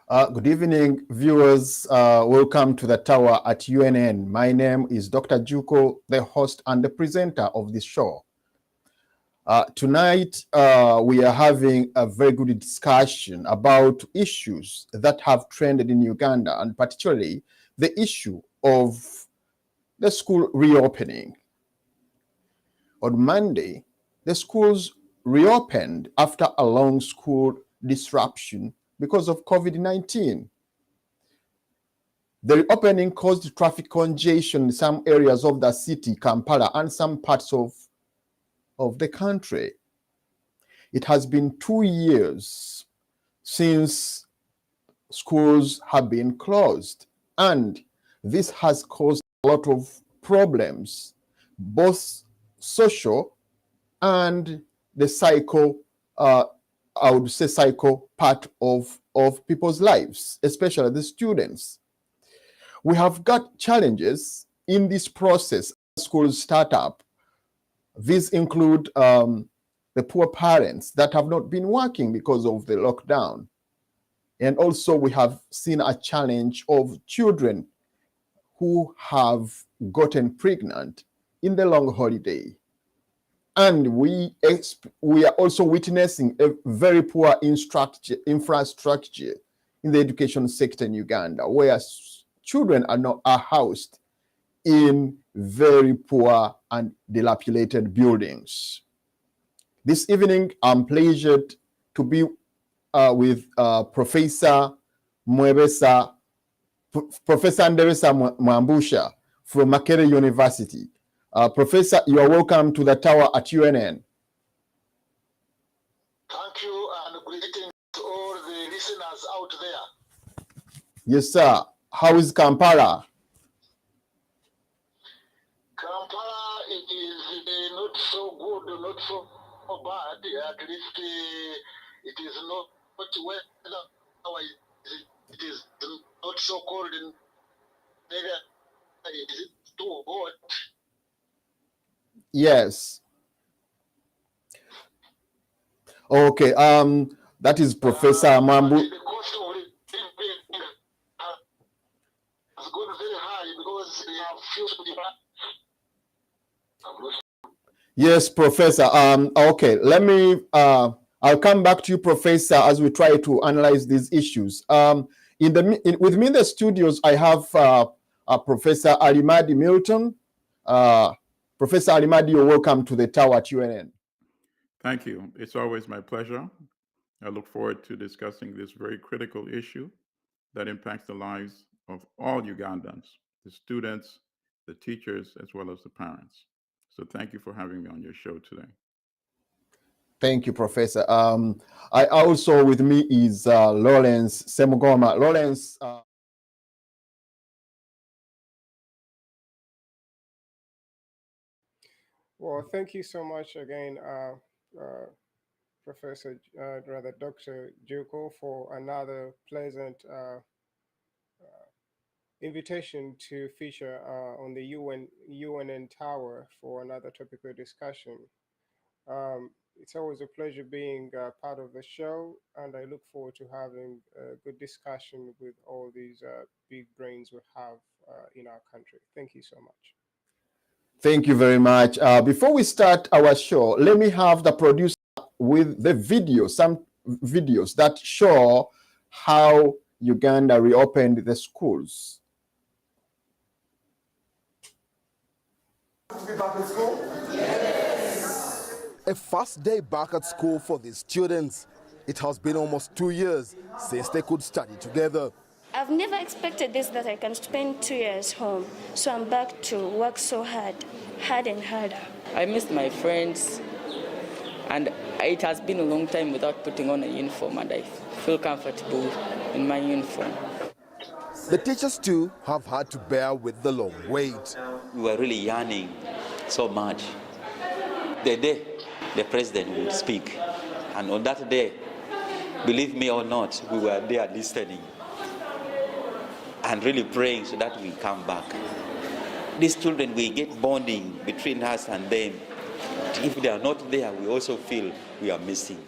Good evening, viewers. Welcome to the tower at UNN. My name is Dr. Juko, the host and the presenter of this show. Tonight, we are having a very good discussion about issues that have trended in Uganda, and particularly the issue of the school reopening. On Monday, the schools reopened after a long school disruption because of COVID-19. The reopening caused traffic congestion in some areas of the city, Kampala, and some parts of the country. It has been 2 years since schools have been closed, and this has caused a lot of problems, both social and the psycho, I would say psycho part of people's lives, especially the students. We have got challenges in this process as schools start up. These include the poor parents that have not been working because of the lockdown. And also we have seen a challenge of children who have gotten pregnant in the long holiday. And we are also witnessing a very poor infrastructure in the education sector in Uganda, where children are housed in very poor and dilapidated buildings. This evening, I'm pleased to be with Professor Mwebesa, Professor Ndebesa Mwambusha from Makerere University. Professor, you are welcome to the tower at UNN. Thank you, and greetings to all the listeners out there. Yes, sir. How is Kampala? Kampala is not so good, not so bad. At least it is not weather. It is not so cold. Neither is it too hot. Yes. Okay. That is Professor Mambu. The cost of living has gone very high because we have few Yes, Professor. Okay. Let me. I'll come back to you, Professor, as we try to analyze these issues. With me in the studios, I have Professor Alimadi Milton. Professor Alimadi, you're welcome to the tower at UNN. Thank you. It's always my pleasure. I look forward to discussing this very critical issue that impacts the lives of all Ugandans, the students, the teachers, as well as the parents. So thank you for having me on your show today. Thank you, Professor. I also with me is Lawrence Semugoma. Lawrence. Well, thank you so much again, Professor, Dr. Juko, for another pleasant invitation to feature on the UNN Tower for another topical discussion. It's always a pleasure being part of the show, and I look forward to having a good discussion with all these big brains we have in our country. Thank you so much. Thank you very much. Before we start our show, let me have the producer with the video, some videos that show how Uganda reopened the schools. To be back in school? Yes. A first day back at school for these students. It has been almost 2 years since they could study together. I've never expected this, that I can spend 2 years home. So I'm back to work so hard and harder. I missed my friends, and it has been a long time without putting on a uniform, and I feel comfortable in my uniform. The teachers too have had to bear with the long wait. We were really yearning so much. The day the president would speak, and on that day, believe me or not, we were there listening and really praying so that we come back. These children, we get bonding between us and them. If they are not there, we also feel we are missing.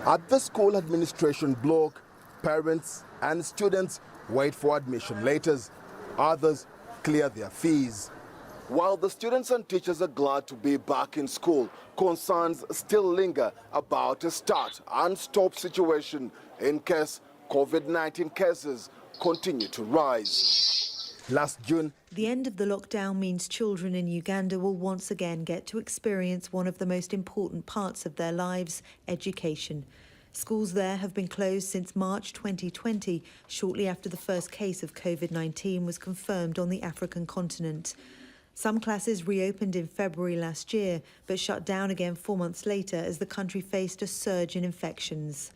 At the school administration block, Parents and students wait for admission letters. Others clear their fees. While the students and teachers are glad to be back in school, concerns still linger about a start and stop situation in case COVID-19 cases continue to rise. Last June, the end of the lockdown means children in Uganda will once again get to experience one of the most important parts of their lives, education. Schools there have been closed since March 2020, shortly after the first case of COVID-19 was confirmed on the African continent. Some classes reopened in February last year, but shut down again 4 months later as the country faced a surge in infections.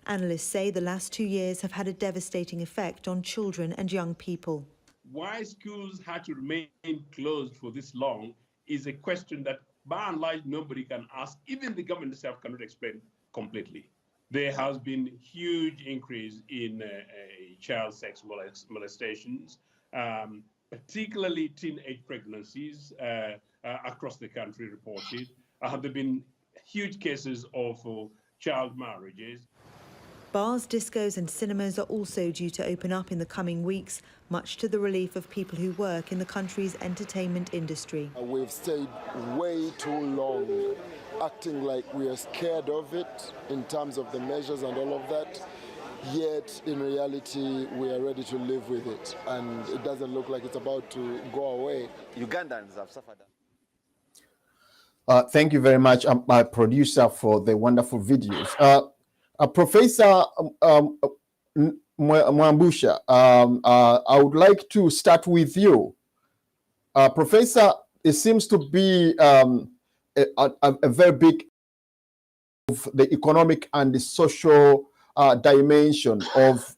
Analysts say the last 2 years have had a devastating effect on children and young people. Why schools had to remain closed for this long is a question that, by and large, nobody can ask. Even the government itself cannot explain completely. There has been huge increase in child sex molestations, particularly teenage pregnancies across the country reported. There have been huge cases of child marriages. Bars, discos and cinemas are also due to open up in the coming weeks, much to the relief of people who work in the country's entertainment industry. We've stayed way too long acting like we are scared of it in terms of the measures and all of that. Yet, in reality, we are ready to live with it, and it doesn't look like it's about to go away. Ugandans have suffered. Thank you very much, my producer, for the wonderful videos. Professor Mwambusha, I would like to start with you. Professor, it seems to be a very big of the economic and the social dimension of,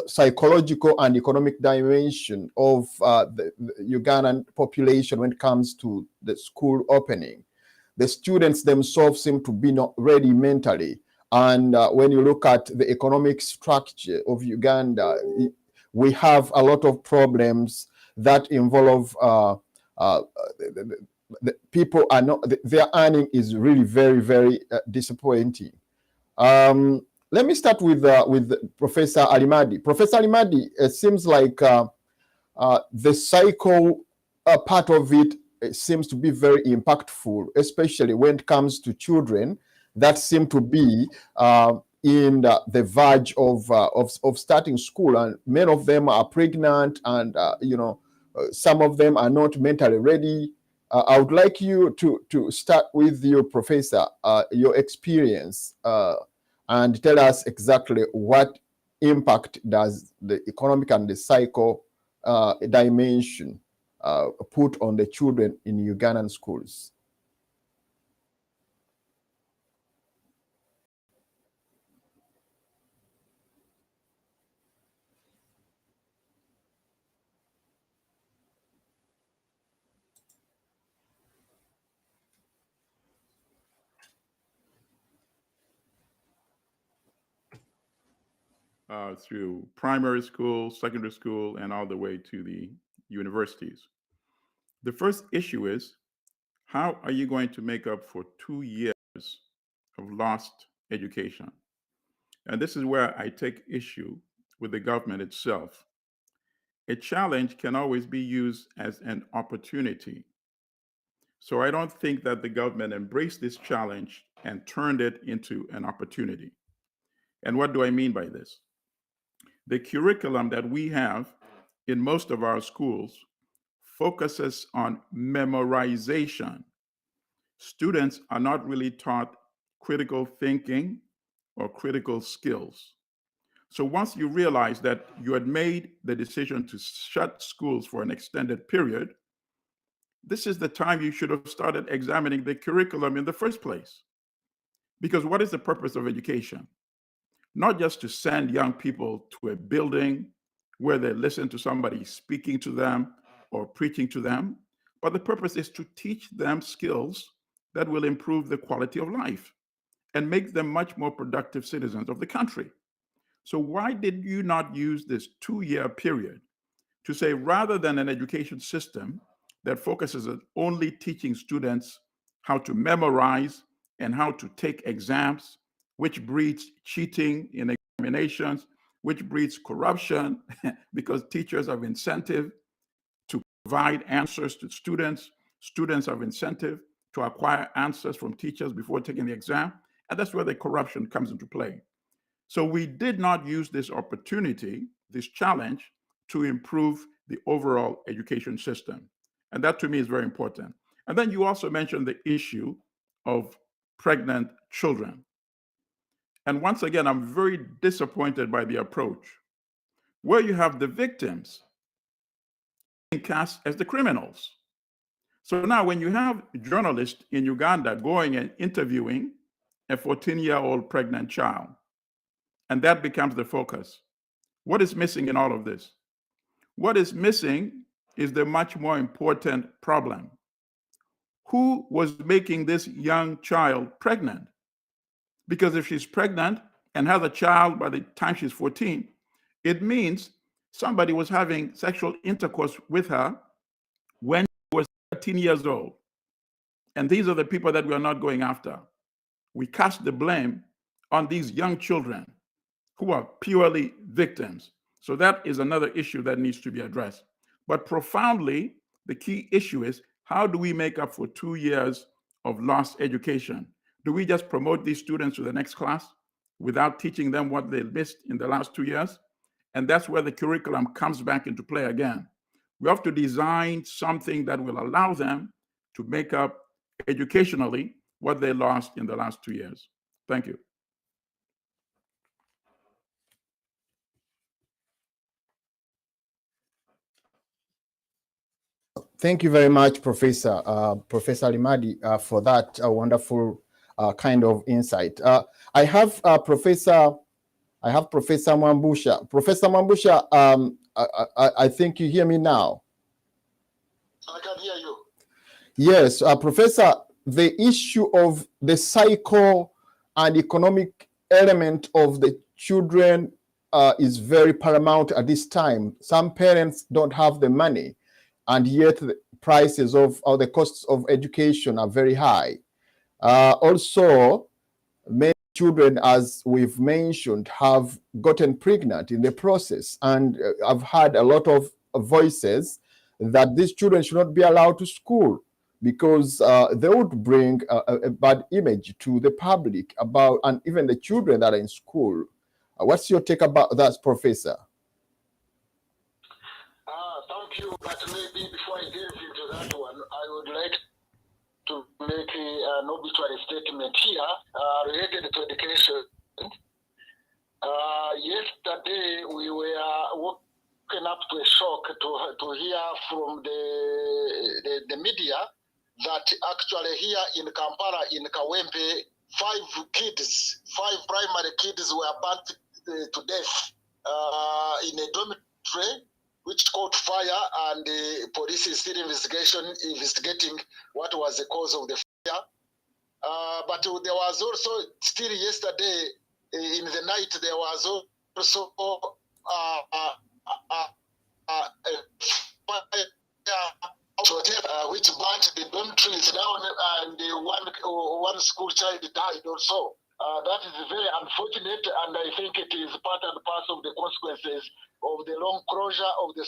psychological and economic dimension of the Ugandan population when it comes to the school opening. The students themselves seem to be not ready mentally. And when you look at the economic structure of Uganda, we have a lot of problems that involve the people are not, their earning is really very, very disappointing. Let me start with Professor Alimadi. Professor Alimadi, it seems like the cycle part of it seems to be very impactful, especially when it comes to children that seem to be in the verge of starting school, and many of them are pregnant, and some of them are not mentally ready. I would like you to start with you, Professor, your experience, and tell us exactly what impact does the economic and the psycho dimension put on the children in Ugandan schools. Through primary school, secondary school, and all the way to the universities. The first issue is, how are you going to make up for 2 years of lost education? And this is where I take issue with the government itself. A challenge can always be used as an opportunity. So I don't think that the government embraced this challenge and turned it into an opportunity. And what do I mean by this? The curriculum that we have in most of our schools focuses on memorization. Students are not really taught critical thinking or critical skills. So once you realize that you had made the decision to shut schools for an extended period, this is the time you should have started examining the curriculum in the first place. Because what is the purpose of education? Not just to send young people to a building where they listen to somebody speaking to them or preaching to them, but the purpose is to teach them skills that will improve the quality of life and make them much more productive citizens of the country. So why did you not use this 2-year period to say, rather than an education system that focuses on only teaching students how to memorize and how to take exams, which breeds cheating in examinations, which breeds corruption because teachers have incentive to provide answers to students. Students have incentive to acquire answers from teachers before taking the exam. And that's where the corruption comes into play. So we did not use this opportunity, this challenge, to improve the overall education system. And that to me is very important. And then you also mentioned the issue of pregnant children. And once again, I'm very disappointed by the approach where you have the victims being cast as the criminals. So now when you have journalists in Uganda going and interviewing a 14-year-old pregnant child, and that becomes the focus, what is missing in all of this? What is missing is the much more important problem. Who was making this young child pregnant? Because if she's pregnant and has a child by the time she's 14, it means somebody was having sexual intercourse with her when she was 13 years old. And these are the people that we are not going after. We cast the blame on these young children who are purely victims. So that is another issue that needs to be addressed. But profoundly, the key issue is, how do we make up for 2 years of lost education? Do we just promote these students to the next class without teaching them what they missed in the last 2 years? And that's where the curriculum comes back into play again. We have to design something that will allow them to make up educationally what they lost in the last 2 years. Thank you. Thank you very much, Professor Limadi, for that wonderful kind of insight. I have Professor Mwambusha. Professor Mwambusha, I think you hear me now. I can hear you. Yes, Professor, the issue of the psycho and economic element of the children is very paramount at this time. Some parents don't have the money, and yet the prices of or the costs of education are very high. Also, many children, as we've mentioned, have gotten pregnant in the process, and I've had a lot of voices that these children should not be allowed to school because they would bring a bad image to the public about, and even the children that are in school. What's your take about that, Professor? Thank you, but maybe before I get into that one, I would like to make an obituary statement here related to education. Yesterday, we were woken up to a shock to hear from the media that actually here in Kampala, in Kawempe, 5 primary kids were burnt to death in a dormitory, which caught fire, and the police is still investigating what was the cause of the fire. But there was also, still yesterday, in the night, there was also which burnt the dormitories down, and one school child died also. That is very unfortunate, and I think it is part and parcel of the consequences of the long closure of the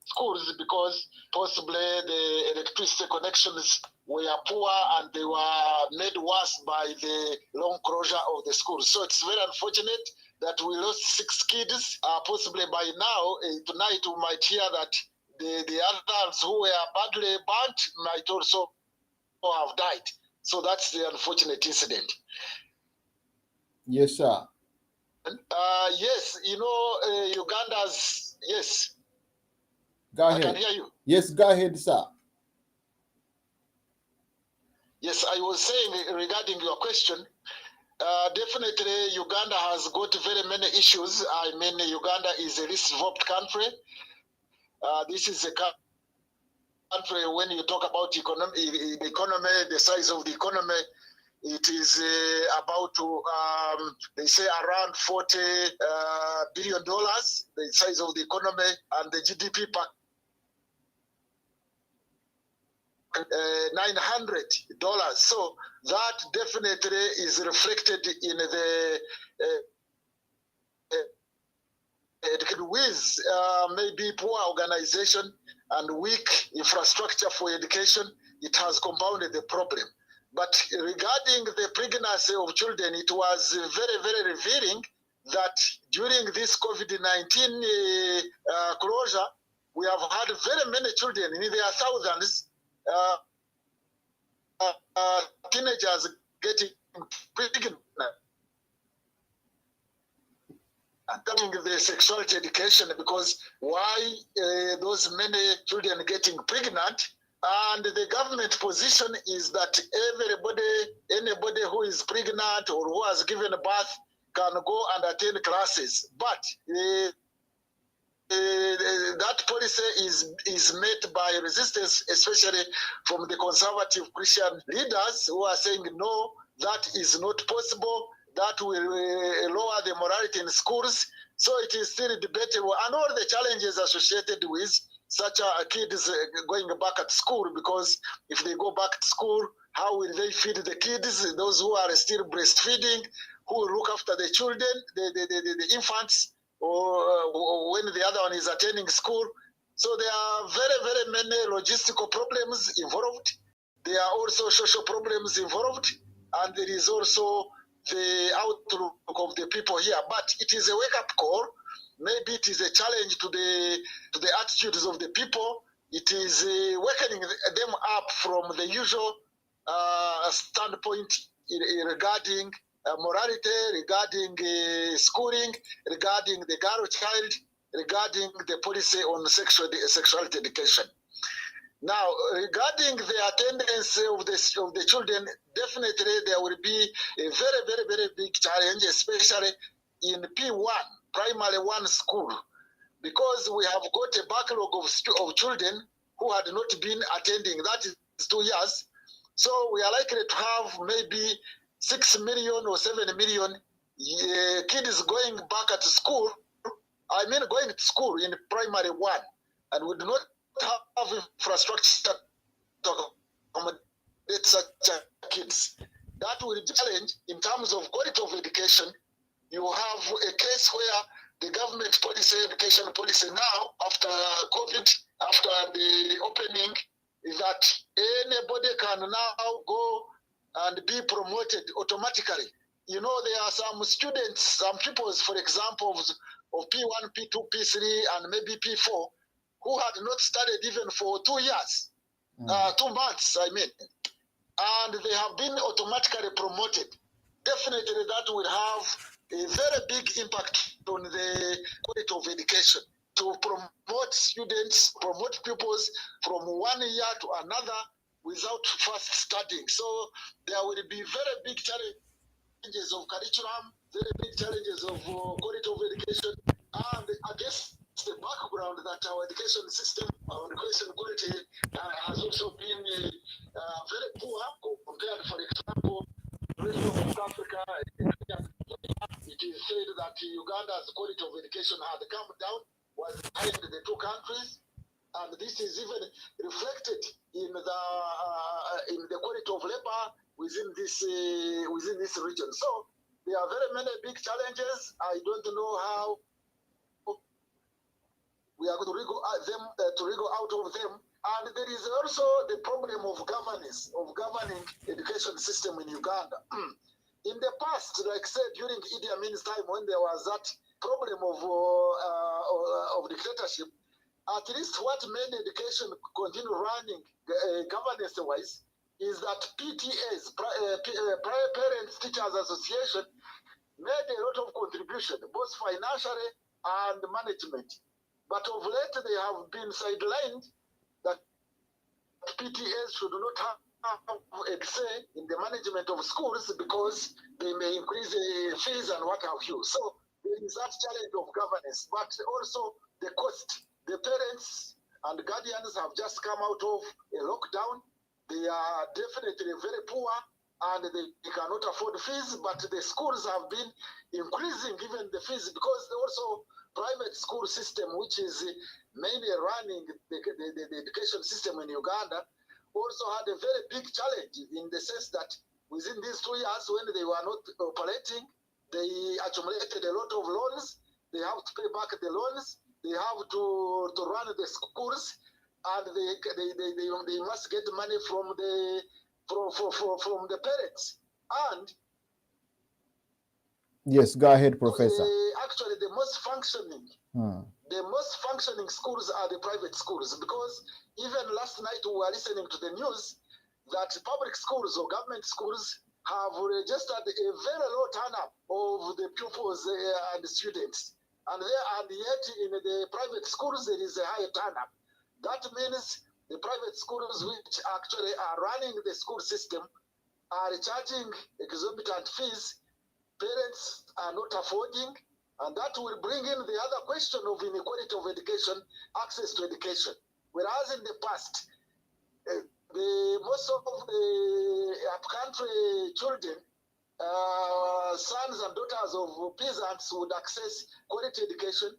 schools, because possibly the electricity connections were poor and they were made worse by the long closure of the schools. So it's very unfortunate that we lost 6 kids. Possibly by now, tonight we might hear that the others who were badly burnt might also have died. So that's the unfortunate incident. Yes, sir. Yes, you know, Uganda'S, yes. Go ahead. I can hear you. Yes, go ahead, sir. Yes, I was saying regarding your question, definitely Uganda has got very many issues. I mean, Uganda is a least developed country. This is a country, when you talk about the economy, the size of the economy, it is about, they say, around $40 billion, the size of the economy, and the GDP per $900. So that definitely is reflected in the with maybe poor organization and weak infrastructure for education, it has compounded the problem. But regarding the pregnancy of children, it was very, very revealing that during this COVID-19 closure, we have had very many children in their thousands, teenagers getting pregnant. Coming the sexuality education, because why those many children getting pregnant, and the government position is that anybody who is pregnant or who has given birth can go and attend classes, but that policy is met by resistance, especially from the conservative Christian leaders who are saying no, that is not possible. That will lower the morality in schools. So it is still debatable, and all the challenges associated with such a kids going back at school, because if they go back to school, how will they feed the kids, those who are still breastfeeding, who will look after the children, the infants, or when the other one is attending school. So there are very, very many logistical problems involved. There are also social problems involved, and there is also the outlook of the people here. But it is a wake-up call. Maybe it is a challenge to the attitudes of the people. It is wakening them up from the usual standpoint regarding morality, regarding schooling, regarding the girl child, regarding the policy on sexuality education. Now, regarding the attendance of the children, definitely there will be a very, very, very big challenge, especially in P1, primary one school, because we have got a backlog of children who had not been attending. That is 2 years. So we are likely to have maybe 6 million or 7 million kids going back at school. I mean, going to school in primary one, and we do not have infrastructure to accommodate such kids. That will be a challenge in terms of quality of education. You have a case where the government policy, education policy now, after COVID, after the opening, is that anybody can now go and be promoted automatically. You know, there are some students, some pupils, for example, of P1, P2, P3, and maybe P4, who had not studied even for 2 years, 2 months, I mean, and they have been automatically promoted. Definitely that will have a very big impact on the quality of education, to promote students, promote pupils from 1 year to another without first studying. So there will be very big challenges of curriculum, very big challenges of quality of education, and against the background that our education system, our education quality has also been very poor compared, for example, the rest of South Africa. It is said that Uganda's quality of education had come down, was behind the 2 countries, and this is even reflected in the quality of labor within this region. So there are very many big challenges. I don't know how we are going to wriggle out of them. And there is also the problem of governance, of governing education system in Uganda. In the past, like I said, during Idi Amin's time, when there was that problem of dictatorship, at least what made education continue running governance-wise is that PTAs, Parents Teachers Association, made a lot of contribution, both financially and management. But of late, they have been sidelined, that PTAs should not have a say in the management of schools because they may increase the fees and what have you. So there is that challenge of governance, but also the cost. The parents and guardians have just come out of a lockdown. They are definitely very poor and they cannot afford fees, but the schools have been increasing even the fees, because also private school system, which is mainly running the education system in Uganda, also had a very big challenge in the sense that within these 2 years, when they were not operating, they accumulated a lot of loans. they have to pay back the loans, they have to run the schools, and they must get money from the parents. And yes, go ahead, Professor. Actually, the most functioning schools are the private schools, because even last night we were listening to the news that public schools or government schools have registered a very low turnout of the pupils and the students, and yet in the private schools there is a higher turnout. That means the private schools, which actually are running the school system, are charging exorbitant fees. Parents are not affording, and that will bring in the other question of inequality of education, access to education. Whereas in the past, most of the upcountry children, sons and daughters of peasants, would access quality education.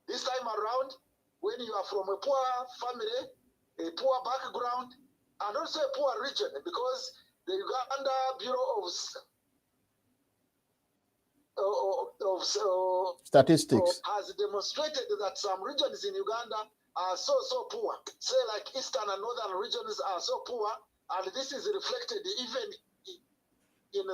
This time around, when you are from a poor family, a poor background, and also a poor region, because the Uganda Bureau of Statistics has demonstrated that some regions in Uganda are so poor. Say like eastern and northern regions are so poor, and this is reflected even in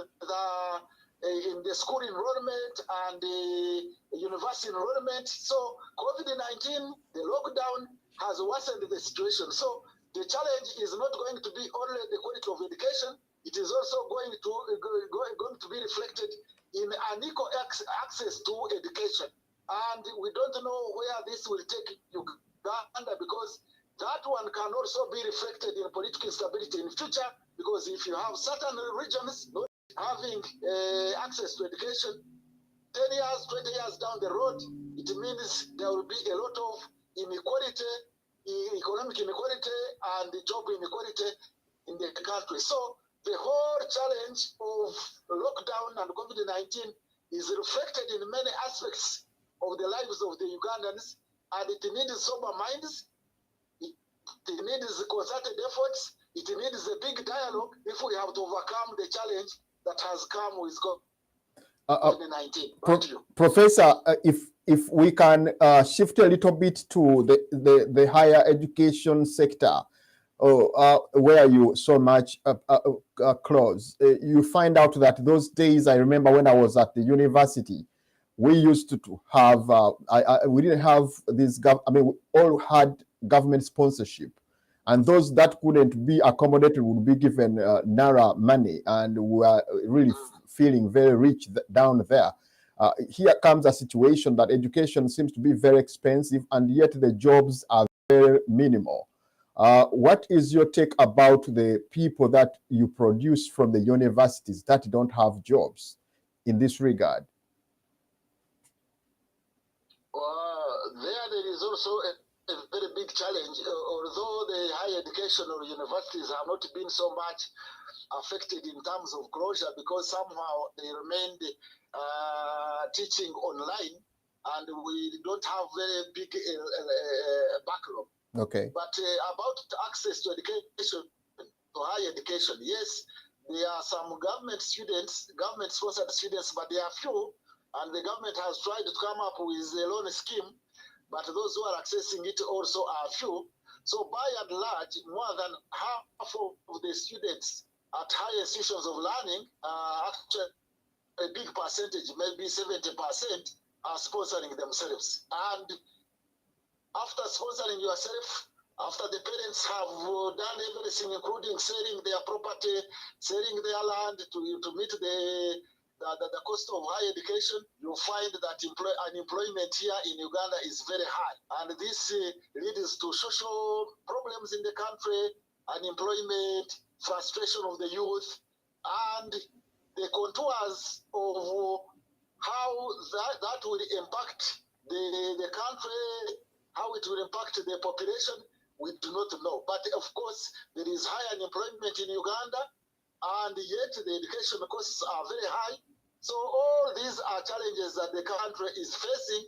the school enrollment and the university enrollment. So COVID-19, the lockdown has worsened the situation. So the challenge is not going to be only the quality of education, it is also going to be reflected in unequal access to education. And we don't know where this will take Uganda, because that one can also be reflected in political instability in future, because if you have certain regions not having access to education, 10 years, 20 years down the road, it means there will be a lot of inequality, economic inequality, and job inequality in the country. So the whole challenge of lockdown and COVID-19 is reflected in many aspects of the lives of the Ugandans, and it needs sober minds, it needs concerted efforts, it needs a big dialogue if we have to overcome the challenge that has come with COVID-19. Professor, if we can shift a little bit to the higher education sector, where you so much close, you find out that those days, I remember when I was at the university, we used to have, we didn't have this, we all had government sponsorship. And those that couldn't be accommodated would be given Naira money, and we are really feeling very rich down there. Here comes a situation that education seems to be very expensive, and yet the jobs are very minimal. What is your take about the people that you produce from the universities that don't have jobs in this regard? There is also a very big challenge. Although the higher education or universities have not been so much affected in terms of closure, because somehow they remained teaching online, and we don't have very big backlog. Okay. But about access to education, to higher education, yes, there are some government students, government-sponsored students, but they are few, and the government has tried to come up with a loan scheme, but those who are accessing it also are few. So by and large, more than half of the students at higher institutions of learning, actually a big percentage, maybe 70%, are sponsoring themselves. And after sponsoring yourself, after the parents have done everything, including selling their property, selling their land to meet the cost of higher education, you find that unemployment here in Uganda is very high. And this leads to social problems in the country, unemployment, frustration of the youth, and the contours of how that will impact the country, how it will impact the population, we do not know. But of course, there is high unemployment in Uganda, and yet the education costs are very high. So all these are challenges that the country is facing,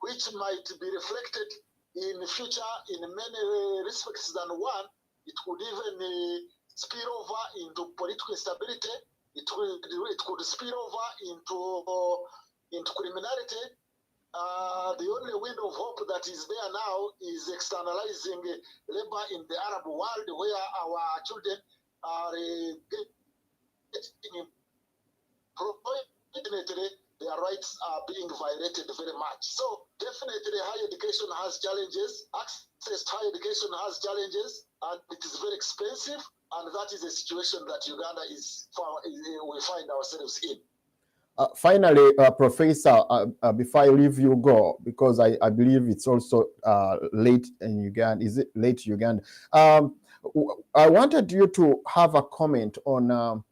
which might be reflected in the future in many respects than one. It could even spill over into political instability. It could spill over into criminality. The only window of hope that is there now is externalizing labor in the Arab world, where our children are getting employed. Their rights are being violated very much. So definitely higher education has challenges. Access to higher education has challenges, and it is very expensive. And that is a situation that Uganda we find ourselves in. Finally, Professor, before I leave you go, because I believe it's also late in Uganda. Is it late Uganda? I wanted you to have a comment on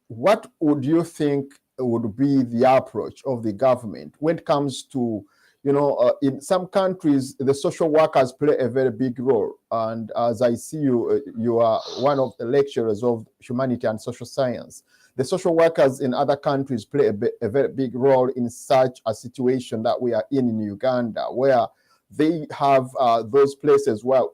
what would you think would be the approach of the government when it comes to, in some countries, the social workers play a very big role. And as I see you, you are one of the lecturers of humanity and social science. The social workers in other countries play a very big role in such a situation that we are in Uganda, where they have those places where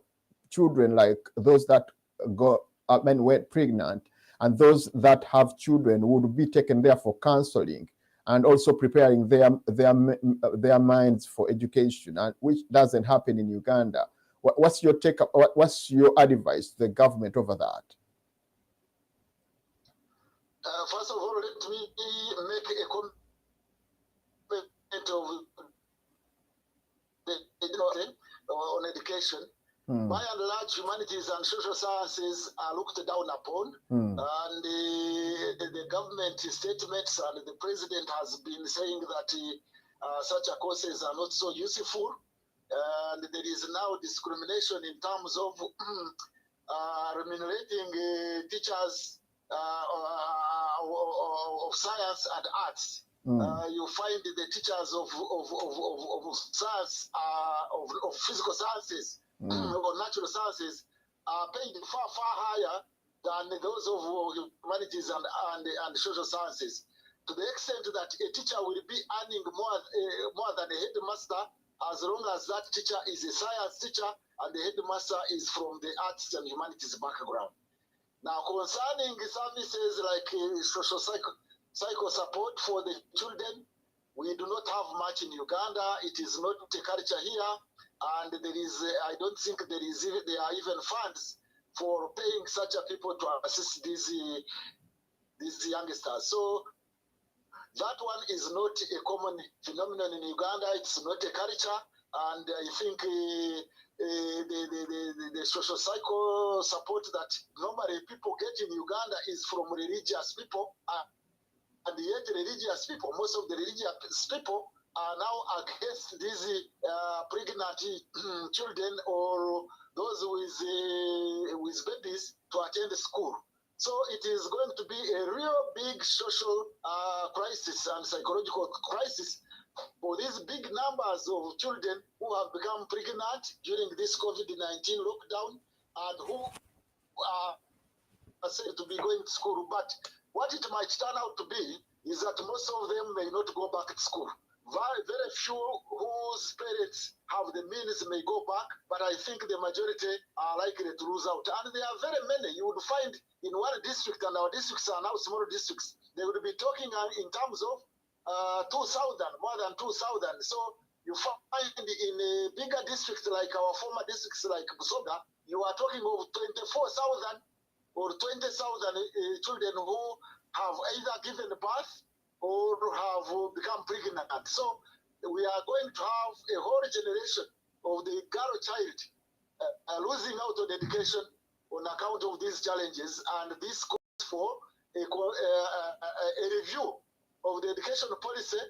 children like those that went pregnant and those that have children would be taken there for counseling and also preparing their minds for education, and which doesn't happen in Uganda. What's your take? What's your advice to the government over that? First of all, let me make a comment on education. By and large, humanities and social sciences are looked down upon, and the government statements and the president has been saying that such courses are not so useful, and there is now discrimination in terms of remunerating teachers of science and arts. You find the teachers of science, of physical sciences, or natural sciences are paid far higher than those of humanities and social sciences, to the extent that a teacher will be earning more than a headmaster, as long as that teacher is a science teacher and the headmaster is from the arts and humanities background. Now, concerning services like social psycho support for the children, we do not have much in Uganda. It is not a culture here, and there is, I don't think there are even funds for paying such a people to assist these youngsters. So that one is not a common phenomenon in Uganda. It's not a culture, and I think the social cycle support that normally people get in Uganda is from religious people, and yet religious people, most of the religious people are now against these pregnant children or those with babies to attend school. So it is going to be a real big social crisis and psychological crisis for these big numbers of children who have become pregnant during this COVID-19 lockdown and who are said to be going to school. But what it might turn out to be is that most of them may not go back to school. Very few whose parents have the means may go back, but I think the majority are likely to lose out. And there are very many. You would find in one district, and our districts are now small districts, they would be talking in terms of 2,000, more than 2,000. So you find in a bigger district like our former districts like Busoga, you are talking of 24,000 or 20,000 children who have either given birth or have become pregnant. So we are going to have a whole generation of the girl child losing out on education on account of these challenges, and this calls for a review of the education policy.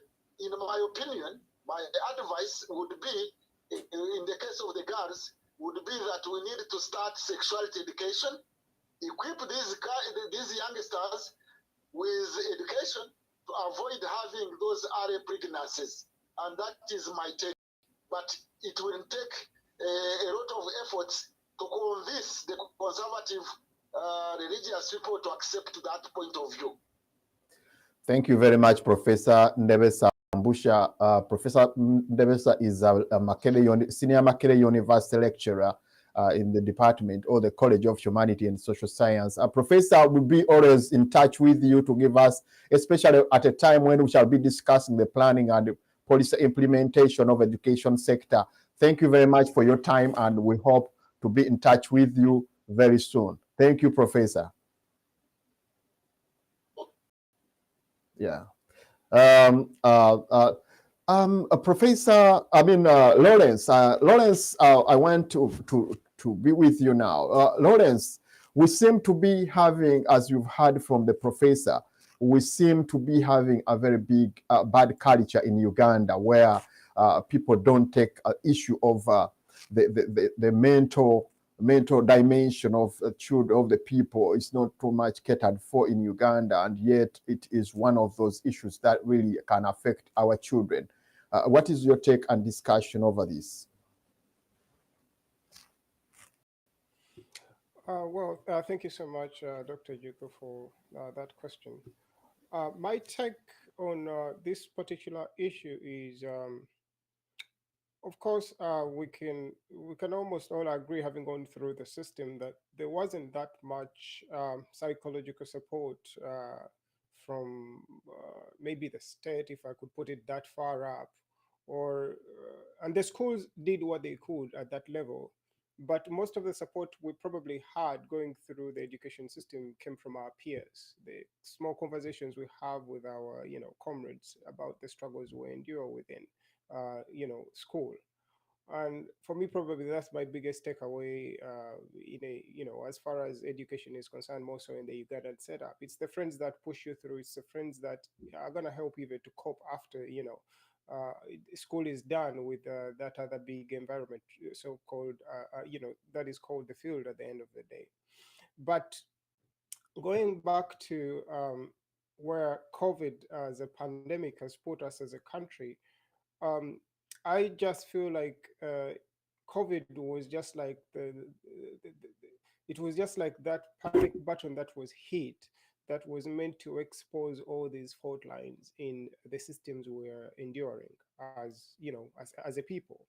In my opinion, my advice would be, in the case of the girls, would be that we need to start sexuality education, equip these youngsters with education to avoid having those early pregnancies. And that is my take. But it will take a lot of efforts to convince the conservative religious people to accept that point of view. Thank you very much, Professor Ndebesa Mbusha. Professor Ndebesa is a senior Makerere University lecturer in the department or the College of Humanity and Social Science. Professor will be always in touch with you to give us, especially at a time when we shall be discussing the planning and policy implementation of education sector. Thank you very much for your time, and we hope to be in touch with you very soon. Thank you, Professor. Yeah. Professor, Lawrence. Lawrence, I want to be with you now. Lawrence, we seem to be having, as you've heard from the professor, we seem to be having a very big bad culture in Uganda, where people don't take issue of the mental dimension of children, of the people. Is not too much catered for in Uganda, and yet it is one of those issues that really can affect our children. What is your take and discussion over this? Thank you so much, Dr. Yuko, for that question. My take on this particular issue is, of course, we can almost all agree, having gone through the system, that there wasn't that much psychological support from maybe the state, if I could put it that far up, or and the schools did what they could at that level. But most of the support we probably had going through the education system came from our peers, the small conversations we have with our, comrades about the struggles we endure within, school. And for me, probably that's my biggest takeaway, as far as education is concerned, more so in the Ugandan setup. It's the friends that push you through. It's the friends that are going to help you to cope after, school is done with that other big environment, so-called, that is called the field at the end of the day. But going back to where COVID as a pandemic has put us as a country, um, I just feel like COVID was just like it was just like that panic button that was hit, that was meant to expose all these fault lines in the systems we're enduring as, as a people.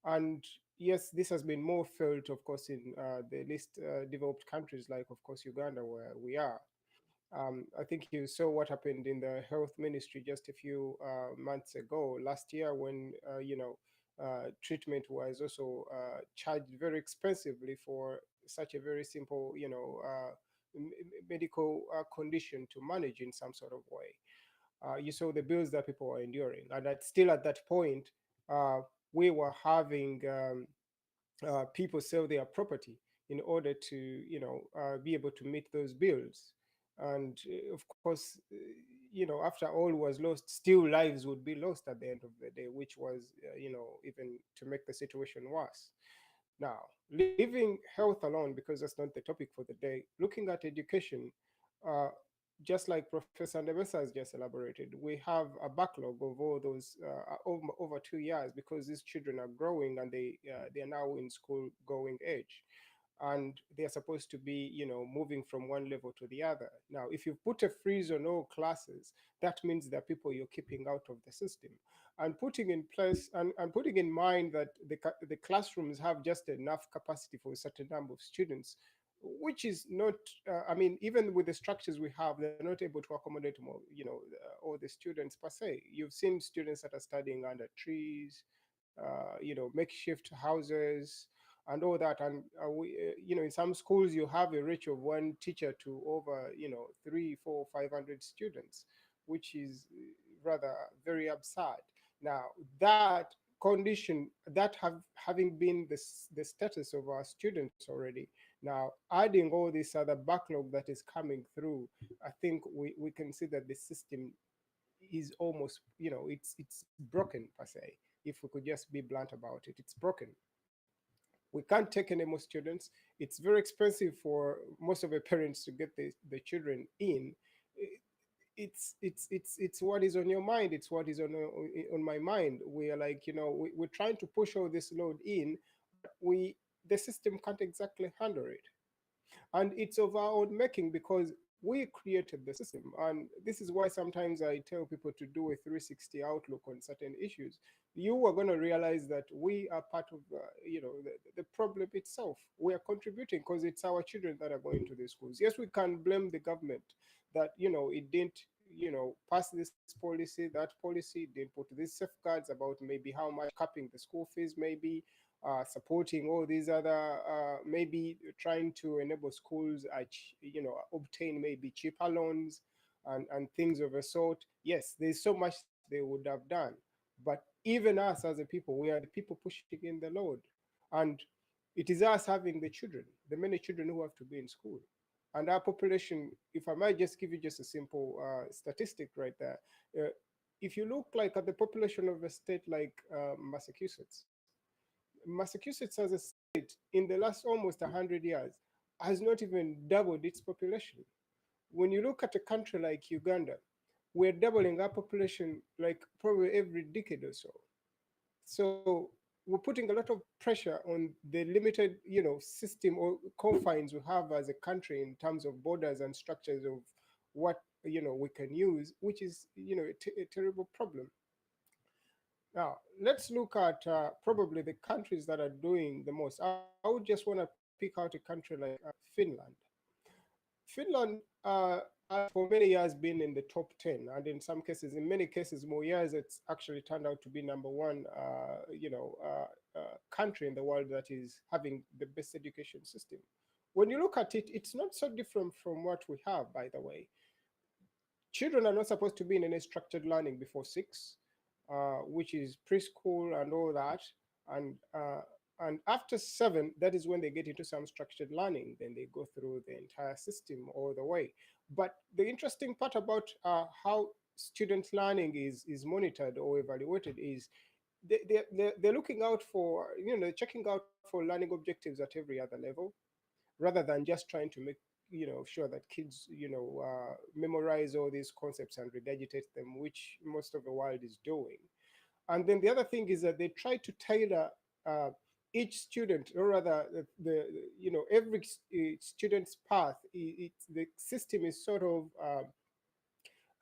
And yes, this has been more felt, of course, in the least developed countries, like, of course, Uganda, where we are. I think you saw what happened in the health ministry just a few months ago, last year, when treatment was also charged very expensively for such a very simple, medical condition to manage in some sort of way. You saw the bills that people were enduring, and still at that point, uh, we were having people sell their property in order to, be able to meet those bills. And of course, after all was lost, still lives would be lost at the end of the day, which was, even to make the situation worse. Now, leaving health alone, because that's not the topic for the day, looking at education, uh, just like Professor Ndebesa has just elaborated, we have a backlog of all those over 2 years, because these children are growing, and they are now in school going age, and they are supposed to be, moving from one level to the other. Now, if you put a freeze on all classes, that means that people you're keeping out of the system, and putting in place, and putting in mind that the classrooms have just enough capacity for a certain number of students, which is not, I mean, even with the structures we have, they're not able to accommodate more, all the students per se. You've seen students that are studying under trees, makeshift houses, and all that. And in some schools, you have a ratio of one teacher to over, 3, 4, 500 students, which is rather very absurd. Now, that condition, that having been the status of our students already, now adding all this other backlog that is coming through, I think we can see that the system is almost, it's broken per se. If we could just be blunt about it, it's broken. We can't take any more students. It's very expensive for most of the parents to get the children in. It's what is on your mind. It's what is on my mind. We are like, we're trying to push all this load in, but the system can't exactly handle it. And it's of our own making, because we created the system. And this is why sometimes I tell people to do a 360 outlook on certain issues. You are going to realize that we are part of the problem itself. We are contributing, because it's our children that are going to the schools. Yes, we can blame the government that it didn't pass this policy, that policy, they put these safeguards about maybe how much capping the school fees, maybe supporting all these other, maybe trying to enable schools, obtain maybe cheaper loans and things of a sort. Yes, there's so much they would have done, but even us as a people, we are the people pushing in the load, and it is us having the children, the many children who have to be in school. And our population, if I might just give you just a simple statistic right there, uh, if you look like at the population of a state like Massachusetts, Massachusetts as a state in the last almost 100 years has not even doubled its population. When you look at a country like Uganda, we're doubling our population like probably every decade or so. So we're putting a lot of pressure on the limited, system or confines we have as a country in terms of borders and structures of what we can use, which is a terrible problem. Now let's look at probably the countries that are doing the most. I would just want to pick out a country like Finland. Finland has for many years been in the top 10, and in some cases, in many cases, more years, it's actually turned out to be number one, country in the world that is having the best education system. When you look at it, it's not so different from what we have, by the way. Children are not supposed to be in any structured learning before 6, which is preschool and all that. And after 7, that is when they get into some structured learning. Then they go through the entire system all the way. But the interesting part about how student learning is monitored or evaluated is they're looking out for, checking out for learning objectives at every other level, rather than just trying to make sure that kids memorize all these concepts and regurgitate them, which most of the world is doing. And then the other thing is that they try to tailor each student, or rather every student's path. The system is sort of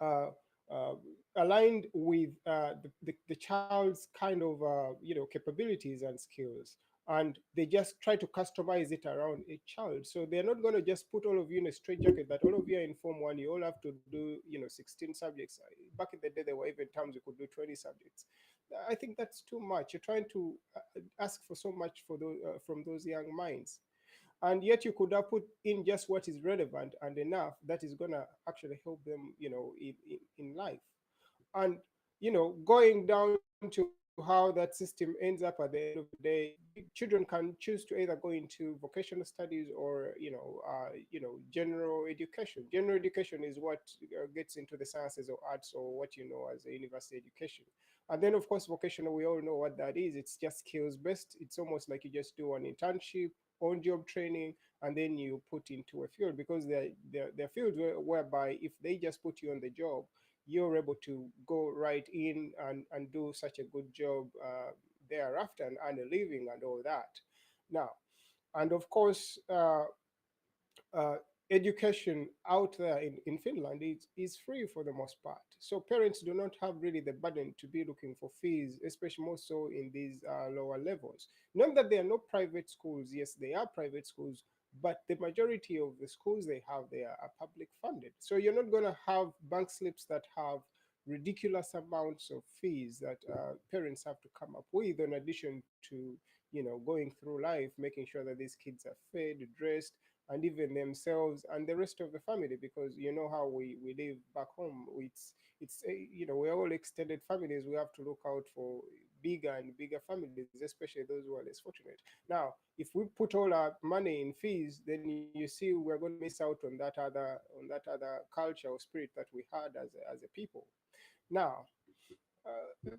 uh, uh, aligned with the child's kind of capabilities and skills, and they just try to customize it around a child. So they're not going to just put all of you in a straitjacket that all of you are in Form 1, you all have to do 16 subjects. Back in the day there were even times you could do 20 subjects. I think that's too much. You're trying to ask for so much for those from those young minds, and yet you could have put in just what is relevant and enough that is going to actually help them in life. And going down to how that system ends up at the end of the day, children can choose to either go into vocational studies or general education. General education is what gets into the sciences or arts, or what as a university education. And then of course vocational, we all know what that is. It's just skills based. It's almost like you just do an internship, on job training, and then you put into a field, because they're fields whereby if they just put you on the job, you're able to go right in and do such a good job thereafter and earn a living and all that. Now, and of course, uh, education out there in Finland is free for the most part. So parents do not have really the burden to be looking for fees, especially more so in these lower levels. Not that there are no private schools. Yes, they are private schools, but the majority of the schools they have there are public funded. So you're not going to have bank slips that have ridiculous amounts of fees that parents have to come up with, in addition to going through life, making sure that these kids are fed, dressed, and even themselves and the rest of the family, because how we live back home. We're all extended families. We have to look out for bigger and bigger families, especially those who are less fortunate. Now, if we put all our money in fees, then you see we're going to miss out on that other culture or spirit that we had as a people. Now,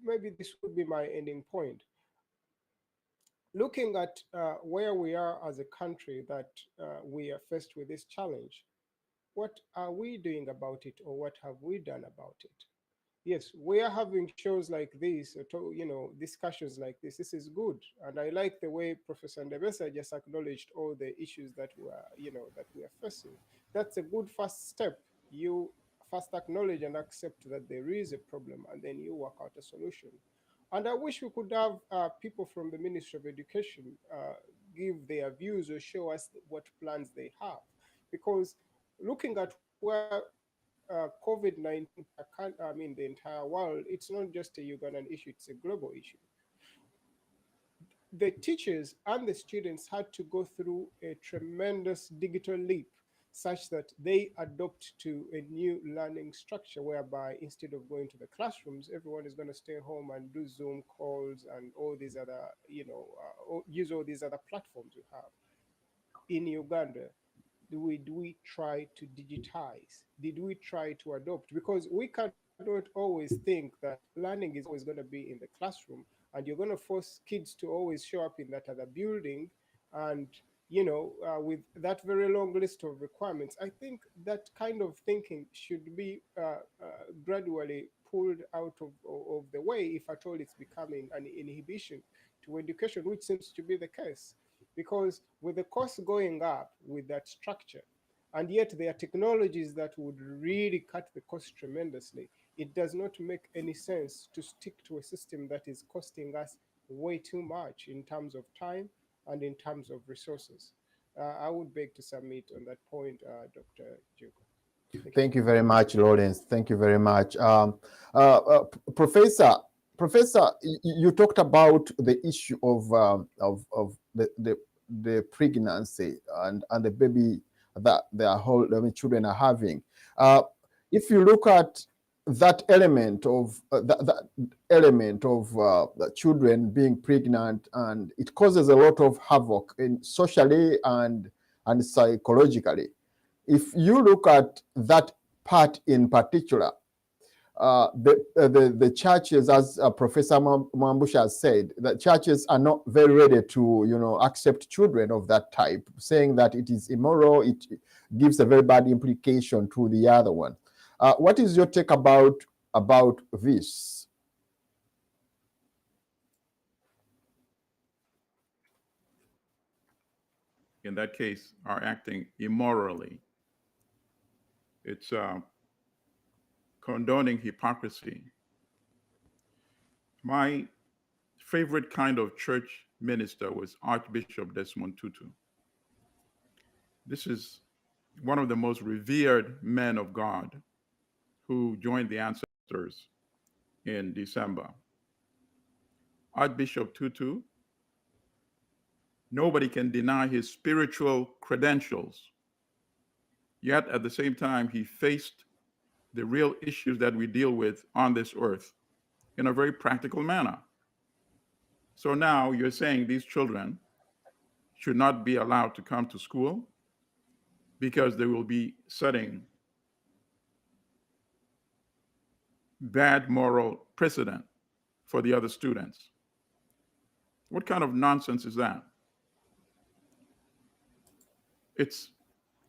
maybe this would be my ending point. Looking at where we are as a country, that we are faced with this challenge, what are we doing about it, or what have we done about it? Yes, we are having shows like this, discussions like this. This is good, and I like the way Professor Ndebesa just acknowledged all the issues that we are facing. That's a good first step. You first acknowledge and accept that there is a problem, and then you work out a solution. And I wish we could have people from the Ministry of Education give their views or show us what plans they have, because looking at where COVID-19, the entire world, it's not just a Ugandan issue, it's a global issue. The teachers and the students had to go through a tremendous digital leap such that they adopt to a new learning structure whereby instead of going to the classrooms, everyone is going to stay home and do Zoom calls and all these other, use all these other platforms we have. In Uganda, did we try to digitize? Did we try to adopt? Because we cannot always think that learning is always going to be in the classroom and you're going to force kids to always show up in that other building and with that very long list of requirements. I think that kind of thinking should be gradually pulled out of the way, if at all it's becoming an inhibition to education, which seems to be the case. Because with the cost going up with that structure, and yet there are technologies that would really cut the cost tremendously, it does not make any sense to stick to a system that is costing us way too much in terms of time and in terms of resources. I would beg to submit on that point, Dr. Juko. Thank you very much, Lawrence. Thank you very much. Professor, you talked about the issue of the pregnancy and the baby that children are having. If you look at that element of the children being pregnant, and it causes a lot of havoc socially and psychologically. If you look at that part in particular, the churches, as Professor Mwambusha has said, the churches are not very ready to accept children of that type, saying that it is immoral. It gives a very bad implication to the other one. What is your take about this? In that case, are acting immorally. It's condoning hypocrisy. My favorite kind of church minister was Archbishop Desmond Tutu. This is one of the most revered men of God who joined the ancestors in December. Archbishop Tutu, nobody can deny his spiritual credentials. Yet at the same time, he faced the real issues that we deal with on this earth in a very practical manner. So now you're saying these children should not be allowed to come to school because they will be setting bad moral precedent for the other students. What kind of nonsense is that? It's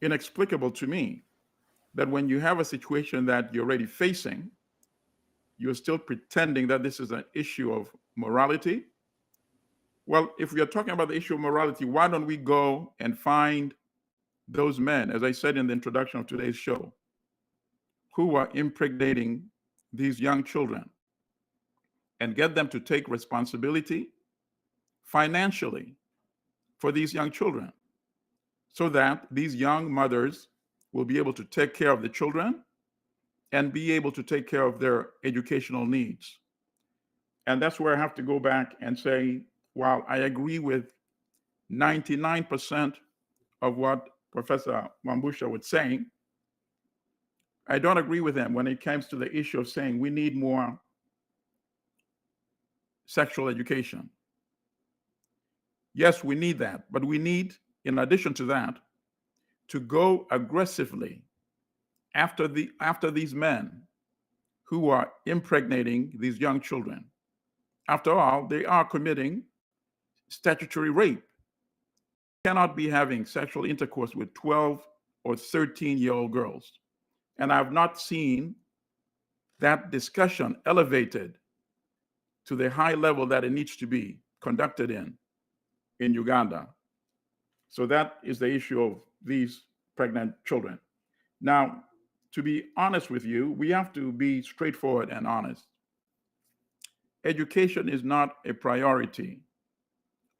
inexplicable to me that when you have a situation that you're already facing, you're still pretending that this is an issue of morality. Well, if we are talking about the issue of morality, why don't we go and find those men, as I said in the introduction of today's show, who are impregnating these young children and get them to take responsibility financially for these young children so that these young mothers will be able to take care of the children and be able to take care of their educational needs. And that's where I have to go back and say, while I agree with 99% of what Professor Mwambusha was saying, I don't agree with him when it comes to the issue of saying we need more sexual education. Yes, we need that, but we need, in addition to that, to go aggressively after these men who are impregnating these young children. After all, they are committing statutory rape. You cannot be having sexual intercourse with 12 or 13-year-old girls. And I've not seen that discussion elevated to the high level that it needs to be conducted in Uganda. So that is the issue of these pregnant children. Now, to be honest with you, we have to be straightforward and honest. Education is not a priority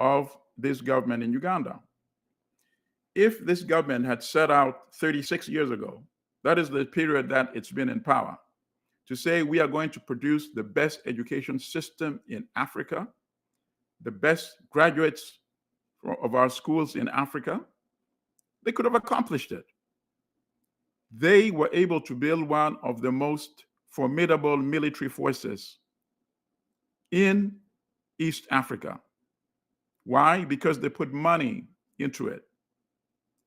of this government in Uganda. If this government had set out 36 years ago That is the period that it's been in power. To say we are going to produce the best education system in Africa, the best graduates of our schools in Africa, they could have accomplished it. They were able to build one of the most formidable military forces in East Africa. Why? Because they put money into it.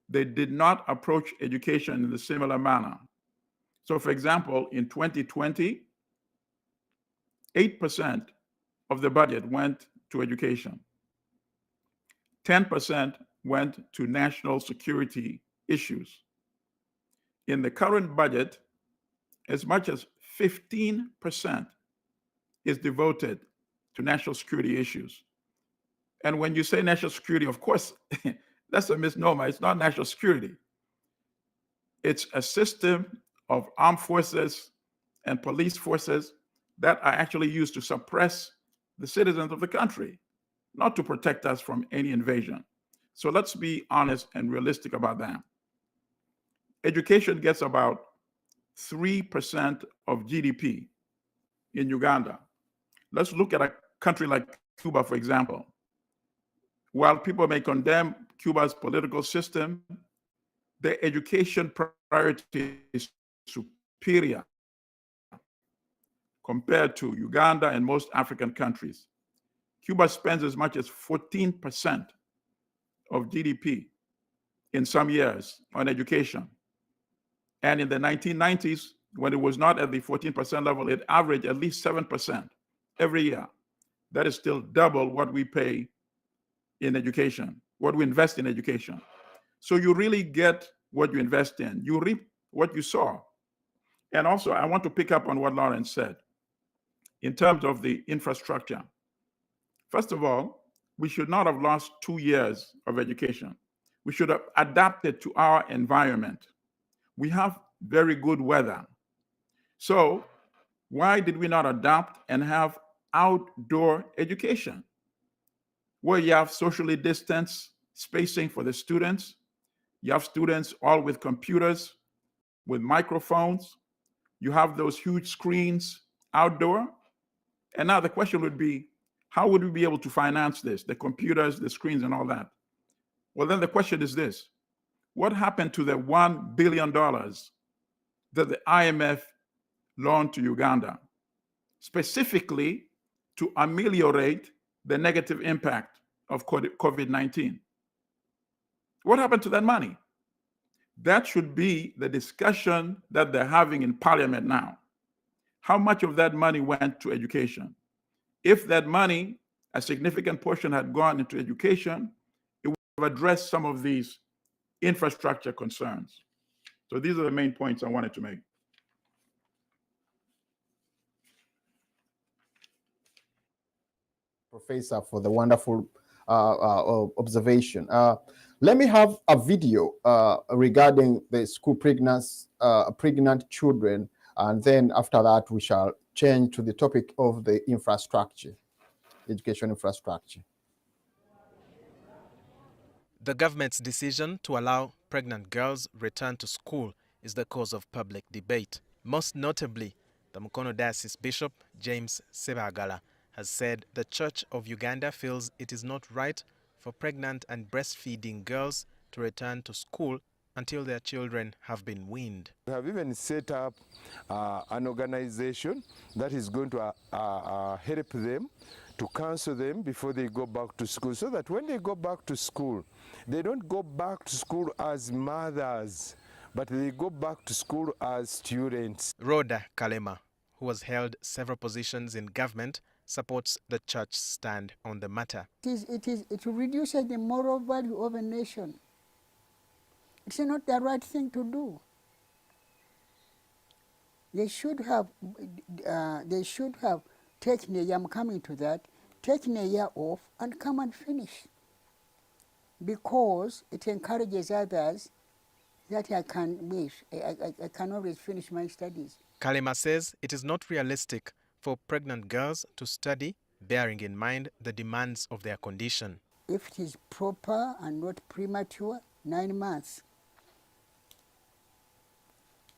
They did not approach education in a similar manner. So, for example, in 2020, 8% of the budget went to education. 10% went to national security issues. In the current budget, as much as 15% is devoted to national security issues. And when you say national security, of course, that's a misnomer. It's not national security. It's a system of armed forces and police forces that are actually used to suppress the citizens of the country, not to protect us from any invasion. So let's be honest and realistic about that. Education gets about 3% of GDP in Uganda. Let's look at a country like Cuba, for example. While people may condemn Cuba's political system, their education priority is superior compared to Uganda and most African countries. Cuba spends as much as 14% of GDP in some years on education. And in the 1990s, when it was not at the 14% level, it averaged at least 7% every year. That is still double what we pay in education, what we invest in education. So you really get what you invest in. You reap what you sow. And also, I want to pick up on what Lawrence said in terms of the infrastructure. First of all, we should not have lost 2 years of education. We should have adapted to our environment. We have very good weather. So why did we not adapt and have outdoor education, where you have socially distanced spacing for the students? You have students all with computers, with microphones. You have those huge screens outdoor. And now the question would be, how would we be able to finance this, the computers, the screens, and all that? Well, then the question is this: what happened to the $1 billion that the IMF loaned to Uganda, specifically to ameliorate the negative impact of COVID-19? What happened to that money? That should be the discussion that they're having in Parliament now. How much of that money went to education? If that money, a significant portion, had gone into education, it would have addressed some of these infrastructure concerns. So these are the main points I wanted to make. Professor, for the wonderful observation. Let me have a video regarding the school pregnant children, and then after that we shall change to the topic of the infrastructure, education infrastructure. The government's decision to allow pregnant girls return to school is the cause of public debate. Most notably, the Mukono Diocese Bishop James Sebagala has said the Church of Uganda feels it is not right for pregnant and breastfeeding girls to return to school until their children have been weaned. We have even set up an organization that is going to help them, to counsel them before they go back to school, so that when they go back to school, they don't go back to school as mothers, but they go back to school as students. Rhoda Kalema, who has held several positions in government, supports the church's stand on the matter. It reduces the moral value of a nation. It's not the right thing to do. They should have taken a year, I'm coming to that, taken a year off and come and finish. Because it encourages others that I can always finish my studies. Kalema says it is not realistic for pregnant girls to study, bearing in mind the demands of their condition. If it is proper and not premature, 9 months.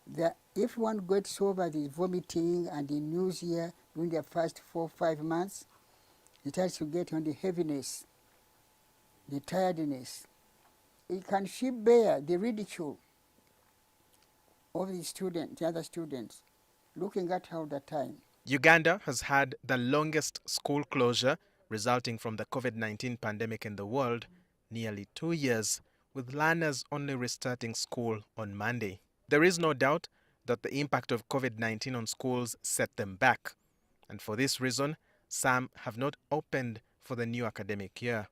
that if one gets over the vomiting and the nausea during the first 4 or 5 months, it has to get on the heaviness, the tiredness. It can she bear the ridicule of the other students, looking at her all the time. Uganda has had the longest school closure resulting from the COVID-19 pandemic in the world, nearly 2 years, with learners only restarting school on Monday. There is no doubt that the impact of COVID-19 on schools set them back, and for this reason, some have not opened for the new academic year.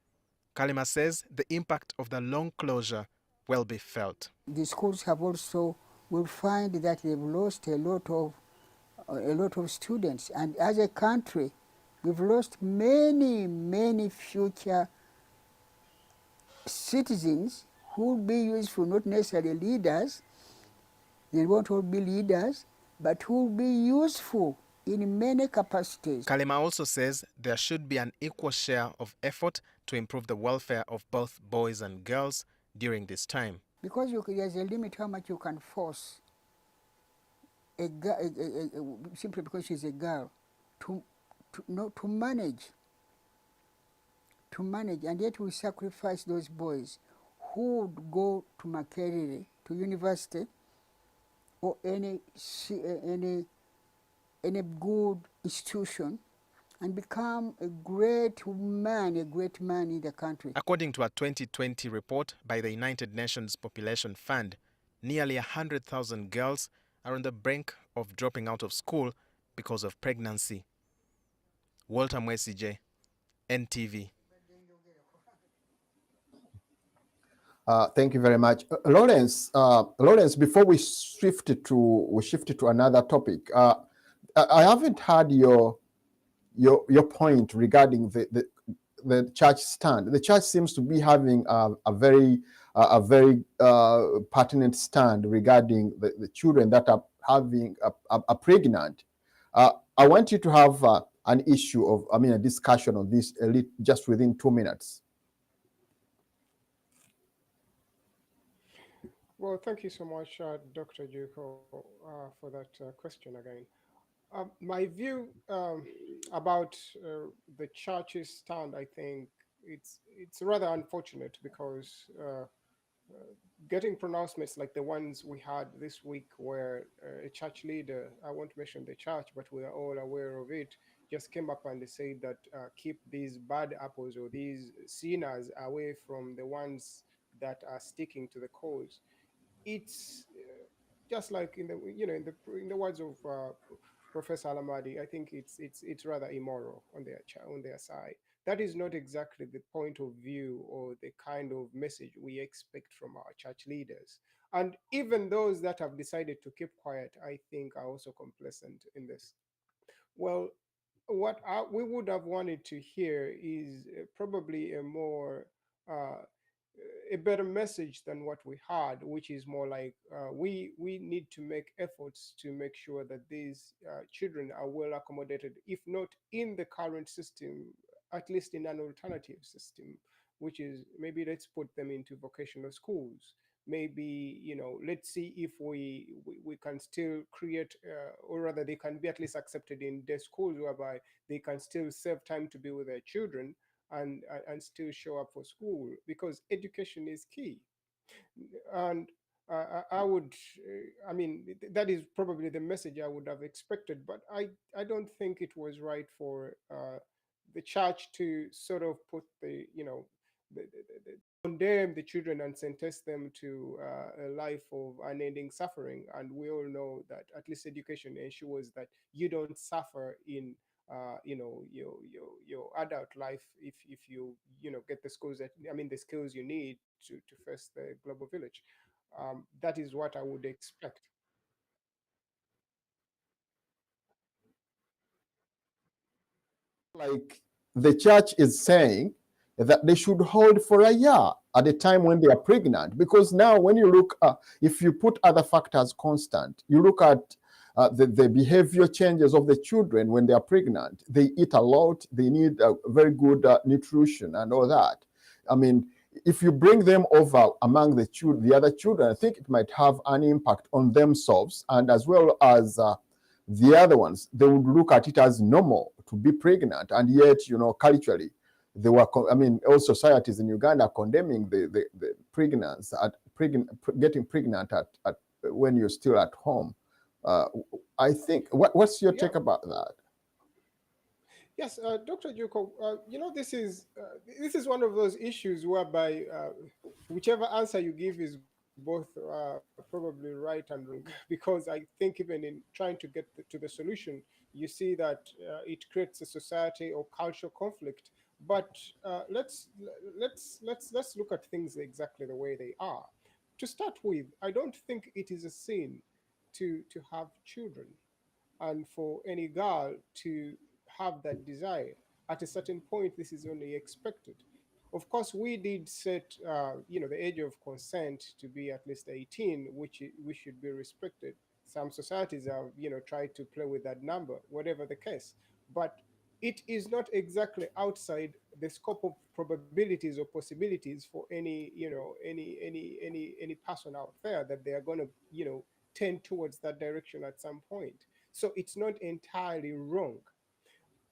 Kalima says the impact of the long closure will be felt. The schools have also will find that they've lost a lot of students, and as a country, we've lost many future citizens who will be useful, not necessarily leaders. They won't all be leaders, but who will be useful in many capacities. Kalima also says there should be an equal share of effort to improve the welfare of both boys and girls during this time. Because there's a limit how much you can force a girl, simply because she's a girl, to manage, and yet we sacrifice those boys who would go to Makerere, to university, or any good institution, and become a great man in the country. According to a 2020 report by the United Nations Population Fund, nearly 100,000 girls are on the brink of dropping out of school because of pregnancy. Walter Mwesije, NTV. Thank you very much, Lawrence. Lawrence, before we shift to another topic, I haven't heard your point regarding the church stand. The church seems to be having a very pertinent stand regarding the children that are having a pregnant. I want you to have an issue of, a discussion on this just within 2 minutes. Well, thank you so much, Dr. Juko, for that question again. My view about the church's stand, I think it's rather unfortunate because getting pronouncements like the ones we had this week where a church leader, I won't mention the church, but we are all aware of it, just came up and they said that keep these bad apples or these sinners away from the ones that are sticking to the cause. It's just like in the words of Professor Alamadi, I think it's rather immoral on their side. That is not exactly the point of view or the kind of message we expect from our church leaders. And even those that have decided to keep quiet, I think, are also complacent in this. Well, what we would have wanted to hear is probably a better message than what we had, which is more like we need to make efforts to make sure that these children are well accommodated, if not in the current system, at least in an alternative system, which is maybe let's put them into vocational schools. Maybe, let's see if we can still create, or rather they can be at least accepted in their schools whereby they can still save time to be with their children and still show up for school, because education is key. And I would, that is probably the message I would have expected, but I don't think it was right for the church to sort of put condemn the children and sentence them to a life of unending suffering. And we all know that at least education ensures that you don't suffer in your adult life if you get the skills you need to face the global village. That is what I would expect. Like the church is saying that they should hold for a year at the time when they are pregnant, because now when you look, if you put other factors constant, you look at the behavior changes of the children when they are pregnant. They eat a lot, they need very good nutrition and all that. if you bring them over among the other children, I think it might have an impact on themselves and as well as the other ones. They would look at it as normal to be pregnant, and yet, you know, culturally, they were. I mean, all societies in Uganda are condemning the pregnancy getting pregnant at when you're still at home. I think. What's your take about that? Yes, Dr. Juko, you know, this is one of those issues whereby whichever answer you give is both probably right and wrong, because I think even in trying to get to the solution, you see that it creates a society or cultural conflict. But let's look at things exactly the way they are. To start with, I don't think it is a sin to have children and for any girl to have that desire. At a certain point, this is only expected. Of course, we did set, you know, the age of consent to be at least 18, which should be respected. Some societies have, you know, tried to play with that number, whatever the case. But it is not exactly outside the scope of probabilities or possibilities for any, you know, any person out there that they are going to, you know, tend towards that direction at some point. So it's not entirely wrong.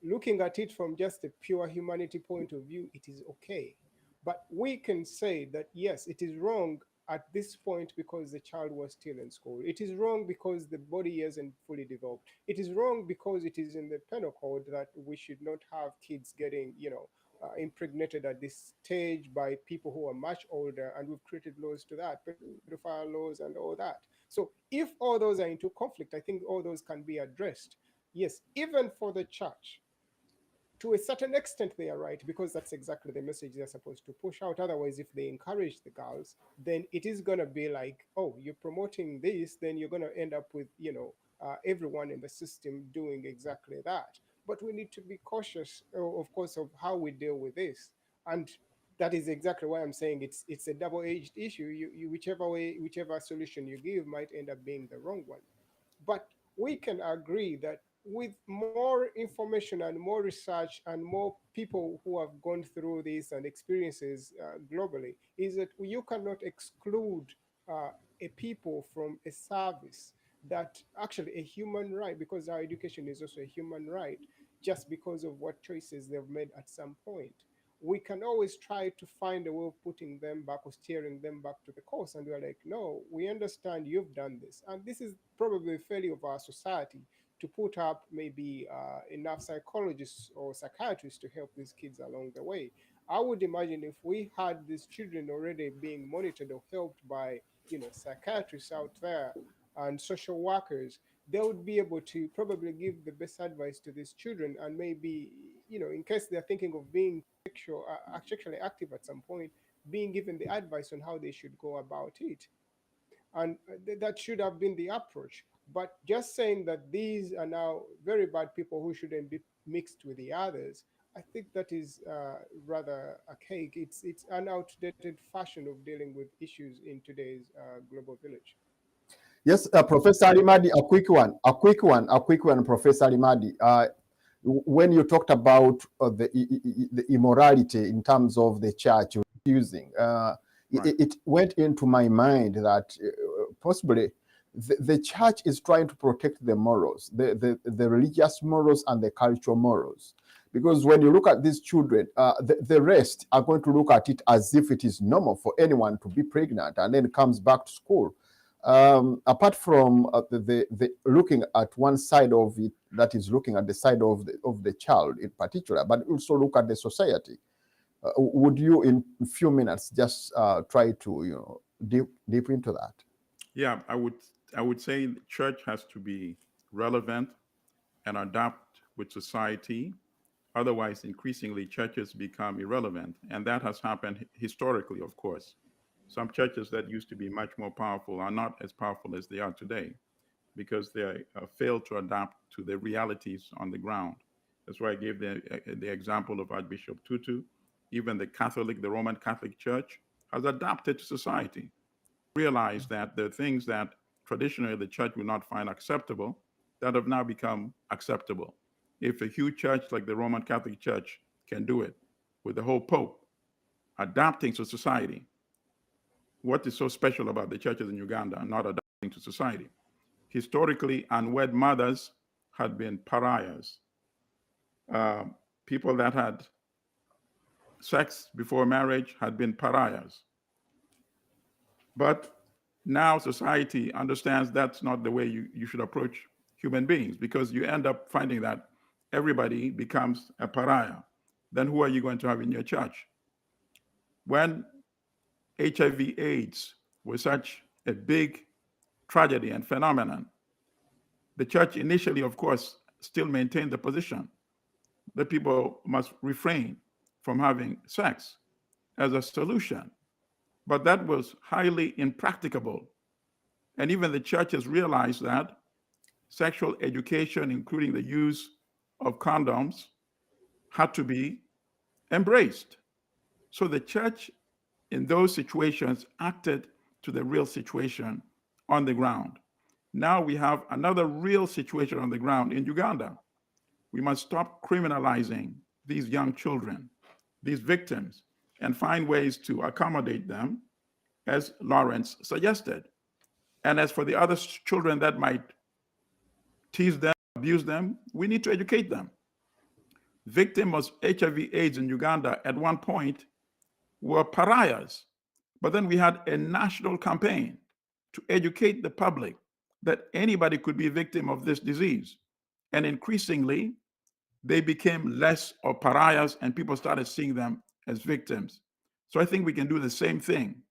Looking at it from just a pure humanity point of view, it is okay. But we can say that yes, it is wrong at this point because the child was still in school. It is wrong because the body isn't fully developed. It is wrong because it is in the penal code that we should not have kids getting, you know, impregnated at this stage by people who are much older, and we've created laws to that, pedophile laws and all that. So if all those are into conflict, I think all those can be addressed. Yes, even for the church, to a certain extent they are right, because that's exactly the message they're supposed to push out. Otherwise, if they encourage the girls, then it is going to be like, oh, you're promoting this, then you're going to end up with, you know, everyone in the system doing exactly that. But we need to be cautious, of course, of how we deal with this. And that is exactly why I'm saying it's a double-edged issue. Whichever solution you give might end up being the wrong one. But we can agree that with more information and more research and more people who have gone through this and experiences globally, is that you cannot exclude a people from a service that actually a human right, because our education is also a human right, just because of what choices they've made at some point. We can always try to find a way of putting them back or steering them back to the course. And we're like, no, we understand you've done this. And this is probably a failure of our society to put up maybe enough psychologists or psychiatrists to help these kids along the way. I would imagine if we had these children already being monitored or helped by, you know, psychiatrists out there and social workers, they would be able to probably give the best advice to these children, and maybe, you know, in case they're thinking of being sexually active at some point, being given the advice on how they should go about it. And that should have been the approach. But just saying that these are now very bad people who shouldn't be mixed with the others, I think that is rather archaic. It's an outdated fashion of dealing with issues in today's global village. Yes, Professor Alimadi, a quick one, Professor Alimadi. When you talked about the immorality in terms of the church using, right, it went into my mind that possibly the church is trying to protect the morals, the religious morals and the cultural morals. Because when you look at these children, the rest are going to look at it as if it is normal for anyone to be pregnant and then comes back to school. Apart from the looking at one side of it, that is looking at the side of the child in particular, but also look at the society. Would you, in a few minutes, just try to, you know, deep into that? Yeah, I would say the church has to be relevant and adapt with society. Otherwise, increasingly, churches become irrelevant. And that has happened historically, of course. Some churches that used to be much more powerful are not as powerful as they are today because they failed to adapt to the realities on the ground. That's why I gave the example of Archbishop Tutu. Even the Roman Catholic Church has adapted to society, realized that there are things that traditionally the church would not find acceptable that have now become acceptable. If a huge church like the Roman Catholic Church can do it with the whole Pope, adapting to society. What is so special about the churches in Uganda not adapting to society? Historically, unwed mothers had been pariahs. People that had sex before marriage had been pariahs. But now society understands that's not the way you should approach human beings, because you end up finding that everybody becomes a pariah. Then who are you going to have in your church? When HIV/AIDS was such a big tragedy and phenomenon, the church initially, of course, still maintained the position that people must refrain from having sex as a solution. But that was highly impracticable. And even the churches realized that sexual education, including the use of condoms, had to be embraced. So the church in those situations acted to the real situation on the ground. Now we have another real situation on the ground in Uganda. We must stop criminalizing these young children, these victims, and find ways to accommodate them, as Lawrence suggested. And as for the other children that might tease them, abuse them, we need to educate them. Victims of HIV/AIDS in Uganda at one point were pariahs, but then we had a national campaign to educate the public that anybody could be a victim of this disease. And increasingly, they became less of pariahs and people started seeing them as victims. So I think we can do the same thing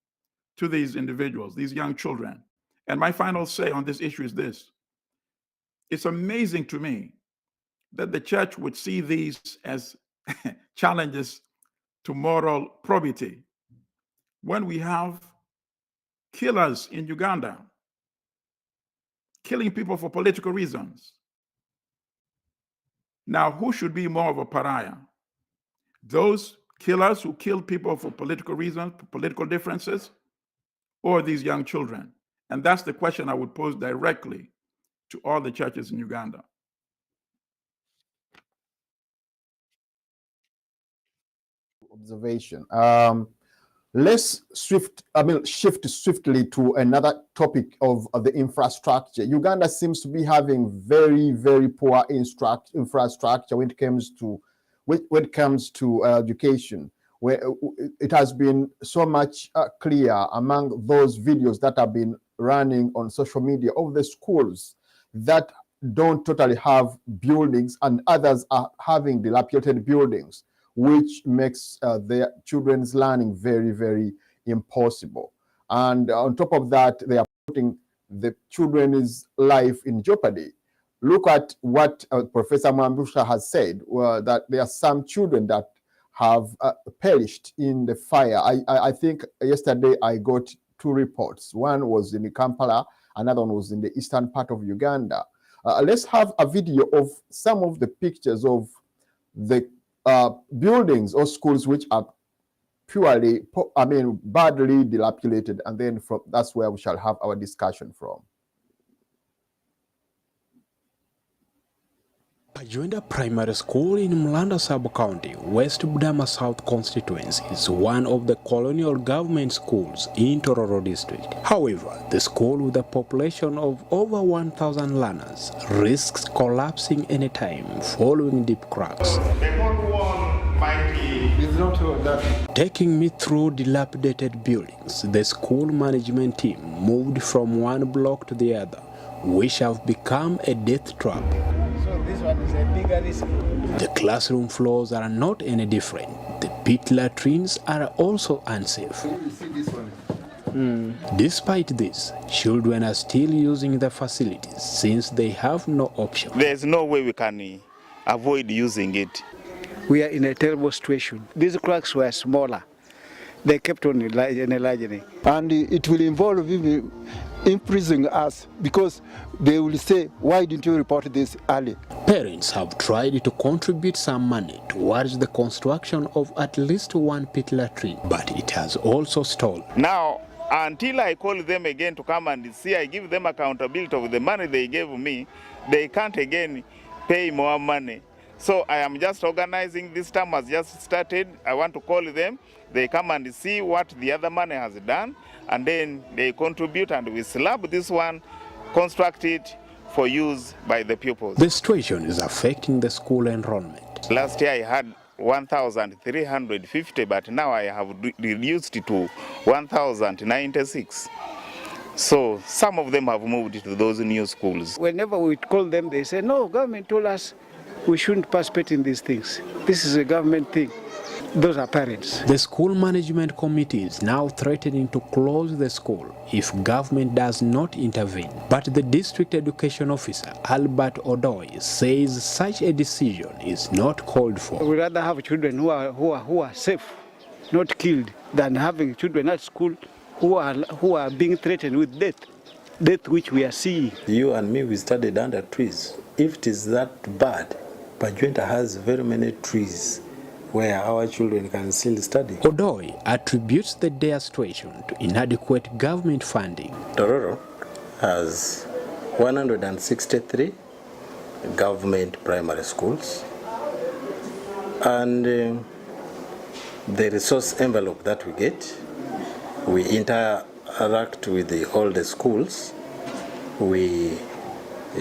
to these individuals, these young children. And my final say on this issue is this. It's amazing to me that the church would see these as challenges to moral probity when we have killers in Uganda killing people for political reasons. Now, who should be more of a pariah? Those killers who kill people for political reasons, political differences, or these young children? And that's the question I would pose directly to all the churches in Uganda. Observation. Let's shift swiftly to another topic of the infrastructure. Uganda seems to be having very, very poor infrastructure when it comes to education, where it has been so much clear among those videos that have been running on social media of the schools that don't totally have buildings, and others are having dilapidated buildings, which makes their children's learning very, very impossible. And on top of that, they are putting the children's life in jeopardy. Look at what Professor Mwambusha has said, that there are some children that have perished in the fire. I think yesterday I got two reports. One was in Kampala, another one was in the eastern part of Uganda. Let's have a video of some of the pictures of the buildings or schools which are purely, badly dilapidated, and then that's where we shall have our discussion from. Kajuenda Primary School in Mlanda Sub-County, West Budama South Constituency is one of the colonial government schools in Tororo District. However, the school with a population of over 1,000 learners risks collapsing anytime following deep cracks. The whole wall might be... It's not that. Taking me through dilapidated buildings, the school management team moved from one block to the other, which have become a death trap. This one is a bigger risk. The classroom floors are not any different. The pit latrines are also unsafe. You see this one? Despite this, children are still using the facilities since they have no option. There's no way we can avoid using it. We are in a terrible situation. These cracks were smaller. They kept on enlarging. And it will involve even imprisoning us, because they will say, why didn't you report this early? Parents have tried to contribute some money towards the construction of at least one pit latrine, but it has also stalled. Now, until I call them again to come and see, I give them accountability of the money they gave me, they can't again pay more money. So I am just organizing. This term has just started. I want to call them. They come and see what the other man has done, and then they contribute, and we slab this one, construct it for use by the pupils. The situation is affecting the school enrollment. Last year I had 1,350, but now I have reduced it to 1,096. So some of them have moved to those new schools. Whenever we call them, they say, no, government told us we shouldn't participate in these things. This is a government thing. Those are parents. The school management committee is now threatening to close the school if government does not intervene. But the district education officer, Albert Odoi, says such a decision is not called for. We'd rather have children who are safe, not killed, than having children at school who are being threatened with death which we are seeing. You and me, we studied under trees. If it is that bad, Pajuenta has very many trees where our children can still study. Odoi attributes the dire situation to inadequate government funding. Tororo has 163 government primary schools, and the resource envelope that we get, we interact with all the schools, we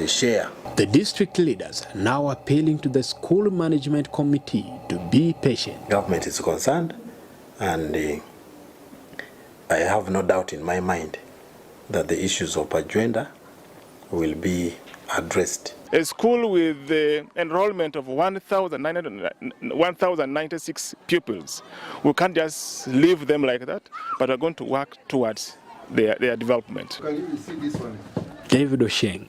share. The district leaders are now appealing to the school management committee to be patient. Government is concerned, and I have no doubt in my mind that the issues of Pajuenda will be addressed. A school with the enrollment of 1,096 pupils, we can't just leave them like that, but we're going to work towards their development. Can you see this one? David Osheng.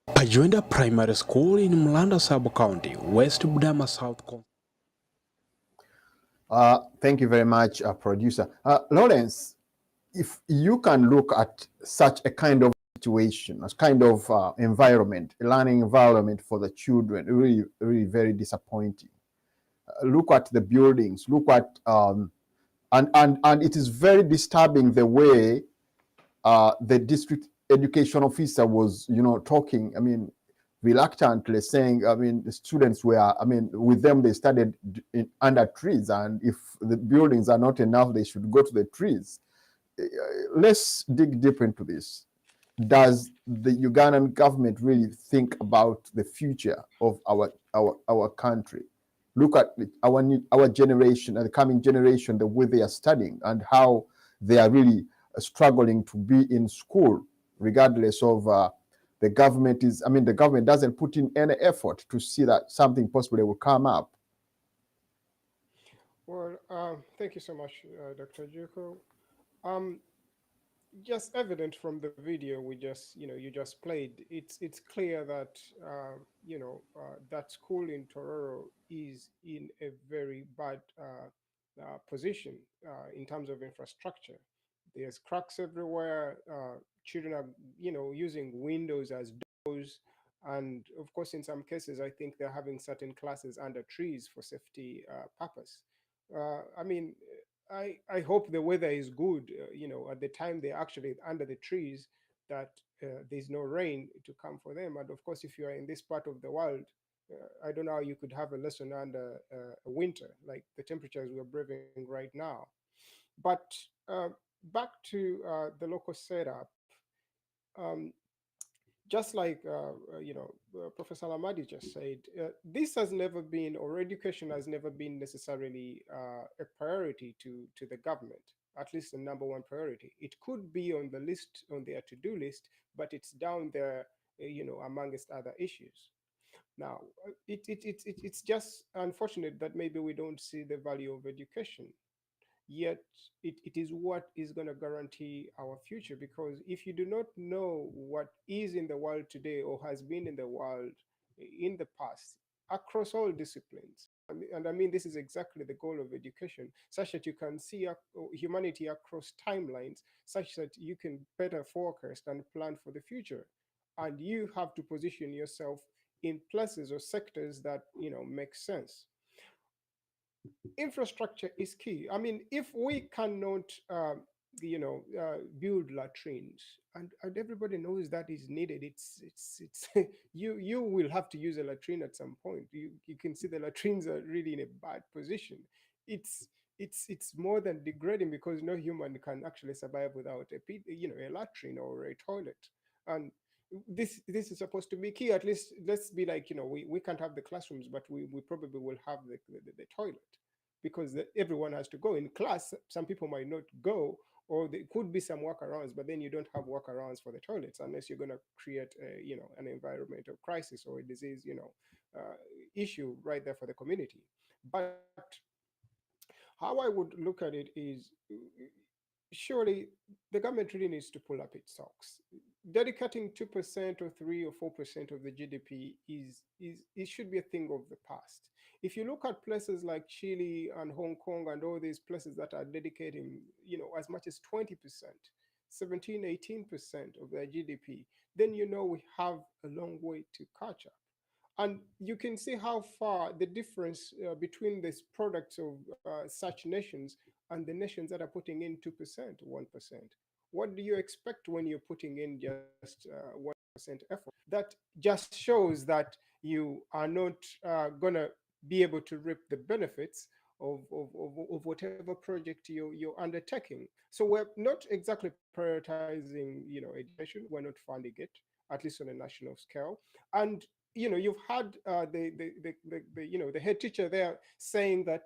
Pajuenda Primary School in Mlanda Sub-County, West Budama South. Thank you very much, producer. Lawrence, if you can look at such a kind of situation, a kind of environment, a learning environment for the children, really, really very disappointing. Look at the buildings, look at, and it is very disturbing the way the district education officer was, talking, reluctantly saying, the students were, with them, they studied under trees, and if the buildings are not enough, they should go to the trees. Let's dig deep into this. Does the Ugandan government really think about the future of our country? Look at our generation and the coming generation, the way they are studying and how they are really struggling to be in school, regardless of the government is, the government doesn't put in any effort to see that something possibly will come up. Well, thank you so much, Dr. Juko. Just evident from the video we just, you just played, it's clear that, that school in Tororo is in a very bad position in terms of infrastructure. There's cracks everywhere. Children are, using windows as doors. And of course, in some cases, I think they're having certain classes under trees for safety purpose. I hope the weather is good, at the time they're actually under the trees, that there's no rain to come for them. And of course, if you are in this part of the world, I don't know how you could have a lesson under a winter, like the temperatures we're breathing right now. But back to the local setup, just like Professor Lamadi just said, this has never been, or education has never been necessarily a priority to the government, at least the number one priority. It could be on the list, on their to-do list, but it's down there, amongst other issues. Now, it's just unfortunate that maybe we don't see the value of education. Yet it is what is going to guarantee our future, because if you do not know what is in the world today or has been in the world in the past across all disciplines, this is exactly the goal of education, such that you can see humanity across timelines, such that you can better forecast and plan for the future. And you have to position yourself in places or sectors that make sense. Infrastructure is key. If we cannot build latrines, and everybody knows that is needed. It's you will have to use a latrine at some point. You can see the latrines are really in a bad position. It's it's more than degrading, because no human can actually survive without a latrine or a toilet. And this is supposed to be key. At least let's be like, we can't have the classrooms, but we probably will have the toilet, because everyone has to go in class. Some people might not go, or there could be some workarounds, but then you don't have workarounds for the toilets unless you're going to create an environmental crisis or a disease issue right there for the community. But how I would look at it is, surely the government really needs to pull up its socks. Dedicating 2% or 3 or 4% of the GDP is it should be a thing of the past. If you look at places like Chile and Hong Kong and all these places that are dedicating, as much as 20%, 17, 18% of their GDP, then we have a long way to catch up. And you can see how far the difference between these products of such nations and the nations that are putting in 2%, 1%. What do you expect when you're putting in just 1% effort? That just shows that you are not going to be able to reap the benefits of whatever project you're undertaking. So we're not exactly prioritizing, education. We're not funding it, at least on a national scale. And you've had the head teacher there saying that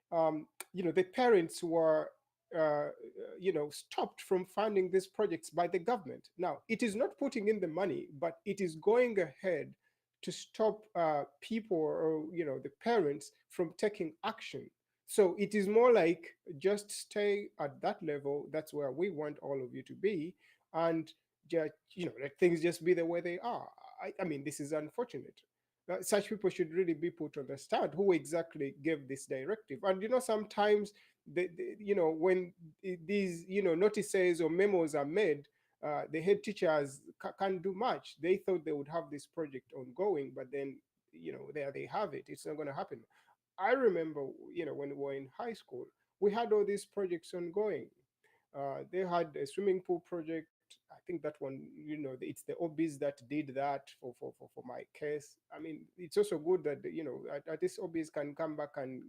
the parents were stopped from funding these projects by the government. Now it is not putting in the money, but it is going ahead to stop people, or the parents, from taking action. So it is more like, just stay at that level. That's where we want all of you to be, and just let things just be the way they are. I mean, this is unfortunate. Such people should really be put to understand who exactly gave this directive. And sometimes when these notices or memos are made, the head teachers can't do much. They thought they would have this project ongoing, but then there they have it. It's not going to happen. I remember when we were in high school, we had all these projects ongoing. They had a swimming pool project. I think that one, it's the OBs that did that for my case. I mean, it's also good that, at least OBs can come back and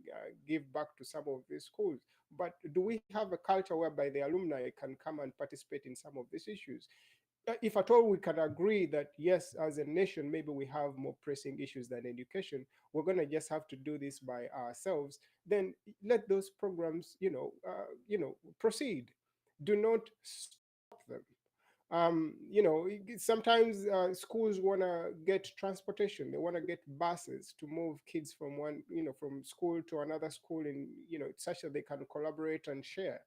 give back to some of these schools. But do we have a culture whereby the alumni can come and participate in some of these issues? If at all we can agree that, yes, as a nation, maybe we have more pressing issues than education, we're going to just have to do this by ourselves, then let those programs, proceed. Do not stop them. Sometimes schools want to get transportation. They want to get buses to move kids from from school to another school, in such that they can collaborate and share.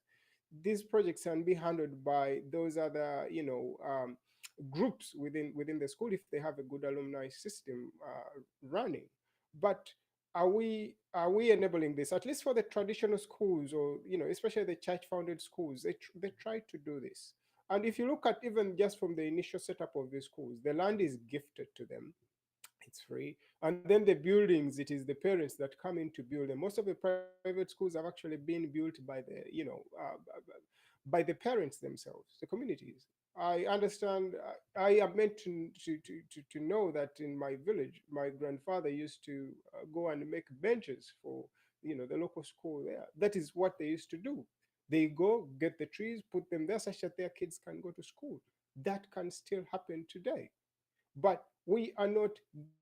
These projects can be handled by those other groups within the school, if they have a good alumni system running. But are we enabling this, at least for the traditional schools, or especially the church founded schools? They try to do this. And if you look at, even just from the initial setup of the schools, the land is gifted to them. It's free. And then the buildings, it is the parents that come in to build them. Most of the private schools have actually been built by by the parents themselves, the communities. I understand. I am meant to know that in my village, my grandfather used to go and make benches for the local school there. That is what they used to do. They go get the trees, put them there, such that their kids can go to school. That can still happen today. But we are not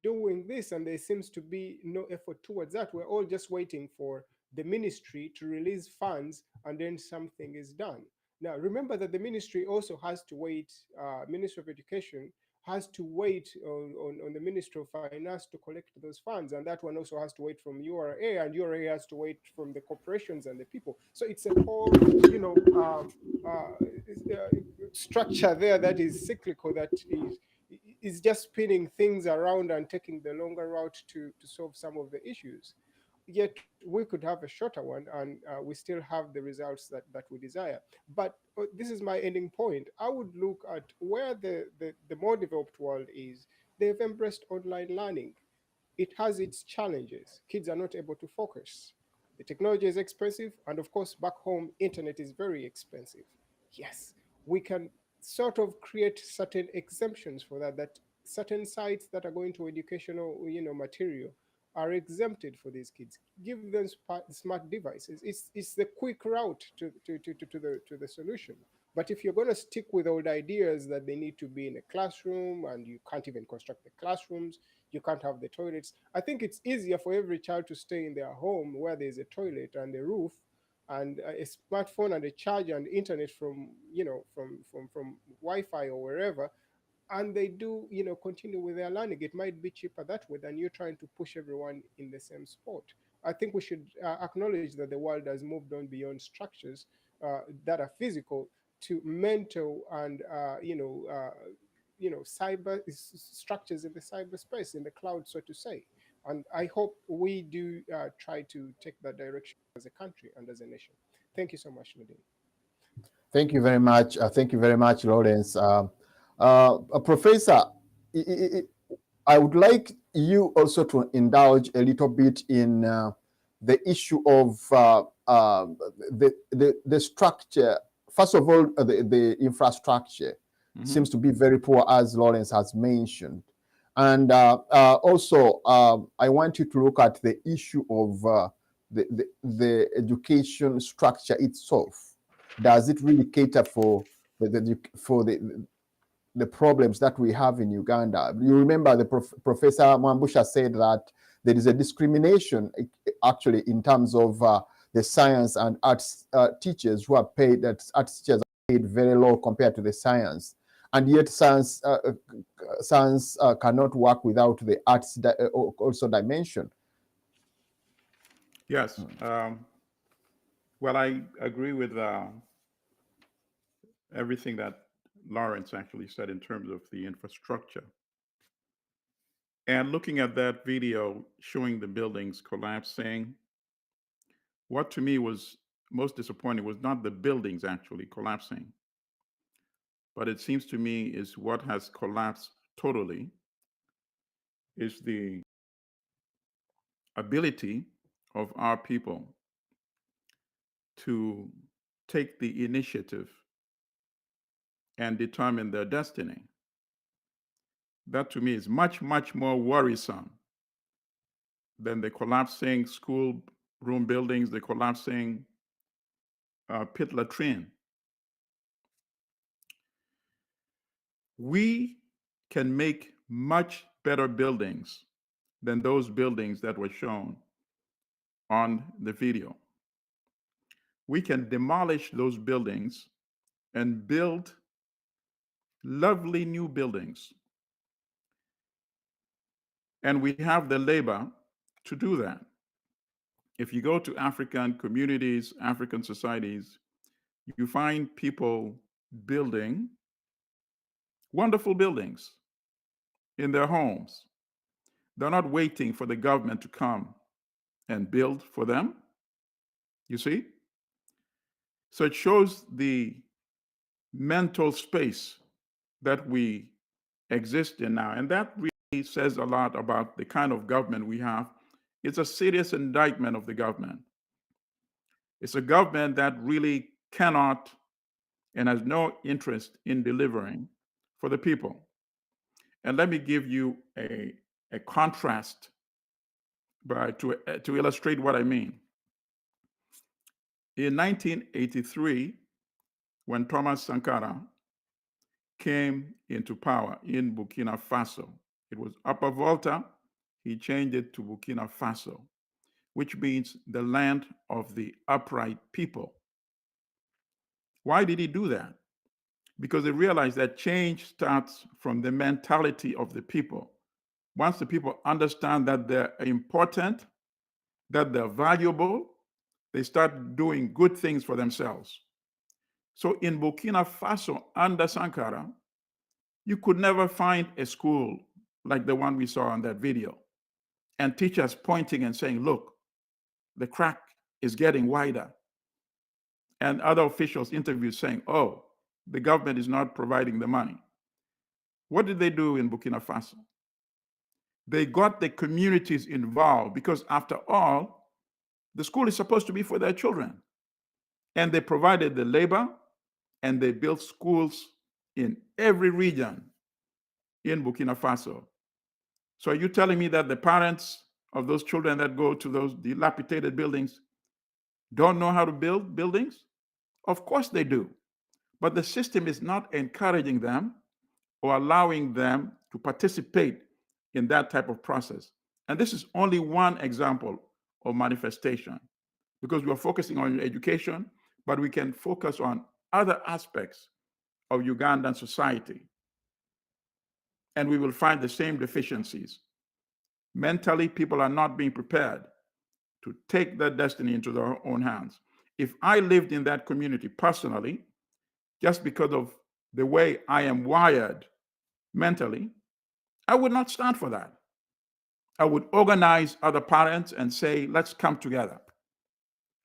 doing this, and there seems to be no effort towards that. We're all just waiting for the ministry to release funds, and then something is done. Now, remember that the ministry also has to wait, Ministry of Education has to wait on the Ministry of Finance to collect those funds, and that one also has to wait from URA, and URA has to wait from the corporations and the people. So it's a whole, structure there that is cyclical, that is just spinning things around and taking the longer route to solve some of the issues. Yet we could have a shorter one, and we still have the results that we desire. But this is my ending point. I would look at where the more developed world is. They've embraced online learning. It has its challenges. Kids are not able to focus. The technology is expensive, and of course, back home, internet is very expensive. Yes, we can sort of create certain exemptions for that, that certain sites that are going to educational, material are exempted for these kids. Give them smart devices. It's the quick route to the solution. But if you're going to stick with old ideas that they need to be in a classroom and you can't even construct the classrooms, you can't have the toilets, I think it's easier for every child to stay in their home where there's a toilet and a roof and a smartphone and a charger and internet from from Wi-Fi or wherever, and they do continue with their learning. It might be cheaper that way than you trying to push everyone in the same spot. I think we should acknowledge that the world has moved on beyond structures that are physical to mental and cyber structures in the cyberspace, in the cloud, so to say. And I hope we do try to take that direction as a country and as a nation. Thank you so much, Nadine. Thank you very much. Thank you very much, Lawrence. Professor, I would like you also to indulge a little bit in the issue of the structure. First of all, the infrastructure seems to be very poor, as Lawrence has mentioned. And also, I want you to look at the issue of the education structure itself. Does it really cater for the problems that we have in Uganda? You remember the Professor Mwambusha said that there is a discrimination actually in terms of the science and arts teachers who are paid, that arts teachers are paid very low compared to the science. And yet science cannot work without the arts also dimension. Yes. Well, I agree with everything that Lawrence actually said in terms of the infrastructure. And looking at that video showing the buildings collapsing, what to me was most disappointing was not the buildings actually collapsing, but it seems to me is what has collapsed totally is the ability of our people to take the initiative and determine their destiny. That to me is much, much more worrisome than the collapsing school room buildings, the collapsing pit latrine. We can make much better buildings than those buildings that were shown on the video. We can demolish those buildings and build lovely new buildings. And we have the labor to do that. If you go to African communities, African societies, you find people building wonderful buildings in their homes. They're not waiting for the government to come and build for them. You see? So it shows the mental space that we exist in now. And that really says a lot about the kind of government we have. It's a serious indictment of the government. It's a government that really cannot and has no interest in delivering for the people. And let me give you a contrast to illustrate what I mean. In 1983, when Thomas Sankara came into power in Burkina Faso, it was Upper Volta, he changed it to Burkina Faso, which means the land of the upright people. Why did he do that? Because he realized that change starts from the mentality of the people. Once the people understand that they're important, that they're valuable, they start doing good things for themselves. So in Burkina Faso, under Sankara, you could never find a school like the one we saw on that video, and teachers pointing and saying, look, the crack is getting wider. And other officials interviewed saying, oh, the government is not providing the money. What did they do in Burkina Faso? They got the communities involved because after all, the school is supposed to be for their children. And they provided the labor, and they built schools in every region in Burkina Faso. So are you telling me that the parents of those children that go to those dilapidated buildings don't know how to build buildings? Of course they do. But the system is not encouraging them or allowing them to participate in that type of process. And this is only one example of manifestation, because we are focusing on education, but we can focus on other aspects of Ugandan society, and we will find the same deficiencies. Mentally, people are not being prepared to take their destiny into their own hands. If I lived in that community personally, just because of the way I am wired mentally, I would not stand for that. I would organize other parents and say, let's come together.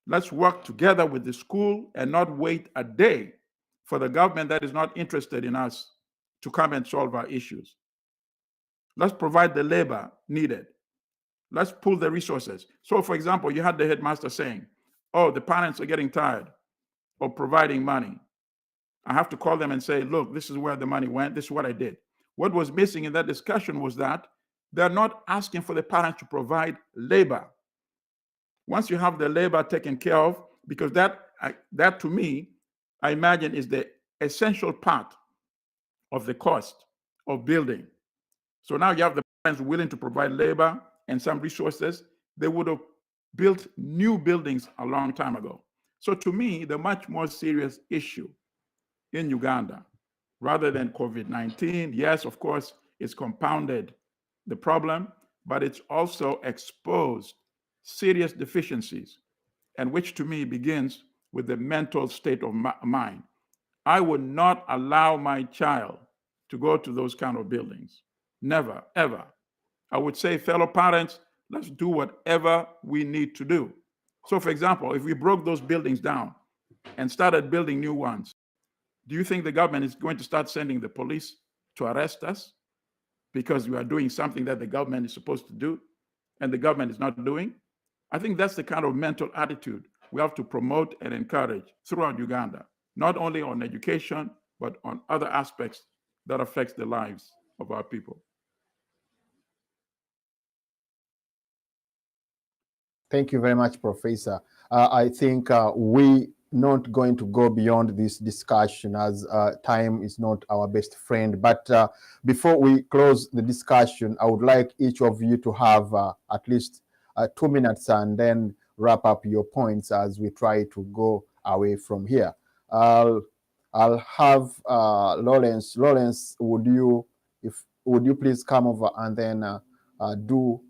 Let's work together with the school and not wait a day for the government that is not interested in us to come and solve our issues. Let's provide the labor needed. Let's pool the resources. So, for example, you had the headmaster saying, oh, the parents are getting tired of providing money. I have to call them and say, look, this is where the money went. This is what I did. What was missing in that discussion was that they're not asking for the parents to provide labor. Once you have the labor taken care of, because that to me, I imagine is the essential part of the cost of building. So now you have the parents willing to provide labor and some resources. They would have built new buildings a long time ago. So to me, the much more serious issue in Uganda, rather than COVID-19, yes, of course, it's compounded the problem, but it's also exposed serious deficiencies, and which to me begins with the mental state of mind. I would not allow my child to go to those kind of buildings. Never, ever. I would say, fellow parents, let's do whatever we need to do. So, for example, if we broke those buildings down and started building new ones, do you think the government is going to start sending the police to arrest us because we are doing something that the government is supposed to do and the government is not doing? I think that's the kind of mental attitude we have to promote and encourage throughout Uganda, not only on education, but on other aspects that affects the lives of our people. Thank you very much, Professor. I think we not going to go beyond this discussion, as time is not our best friend. But before we close the discussion, I would like each of you to have at least 2 minutes and then wrap up your points as we try to go away from here. I'll have Lawrence. Lawrence, would you please come over and then do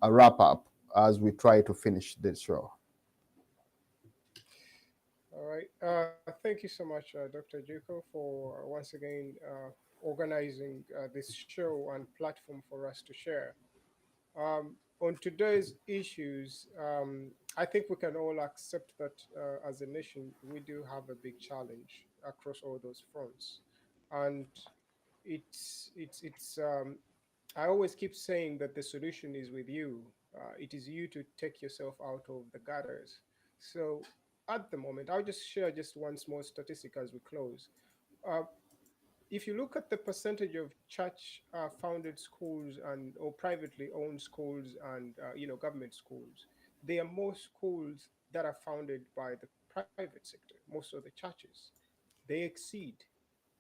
a wrap up as we try to finish the show? All right. Thank you so much, Dr. Jacob, for once again organizing this show and platform for us to share. On today's issues, I think we can all accept that as a nation, we do have a big challenge across all those fronts. And I always keep saying that the solution is with you. It is you to take yourself out of the gutters. So at the moment, I'll just share just one small statistic as we close. Uh, if you look at the percentage of church founded schools and or privately owned schools and government schools, there are more schools that are founded by the private sector, most of the churches. They exceed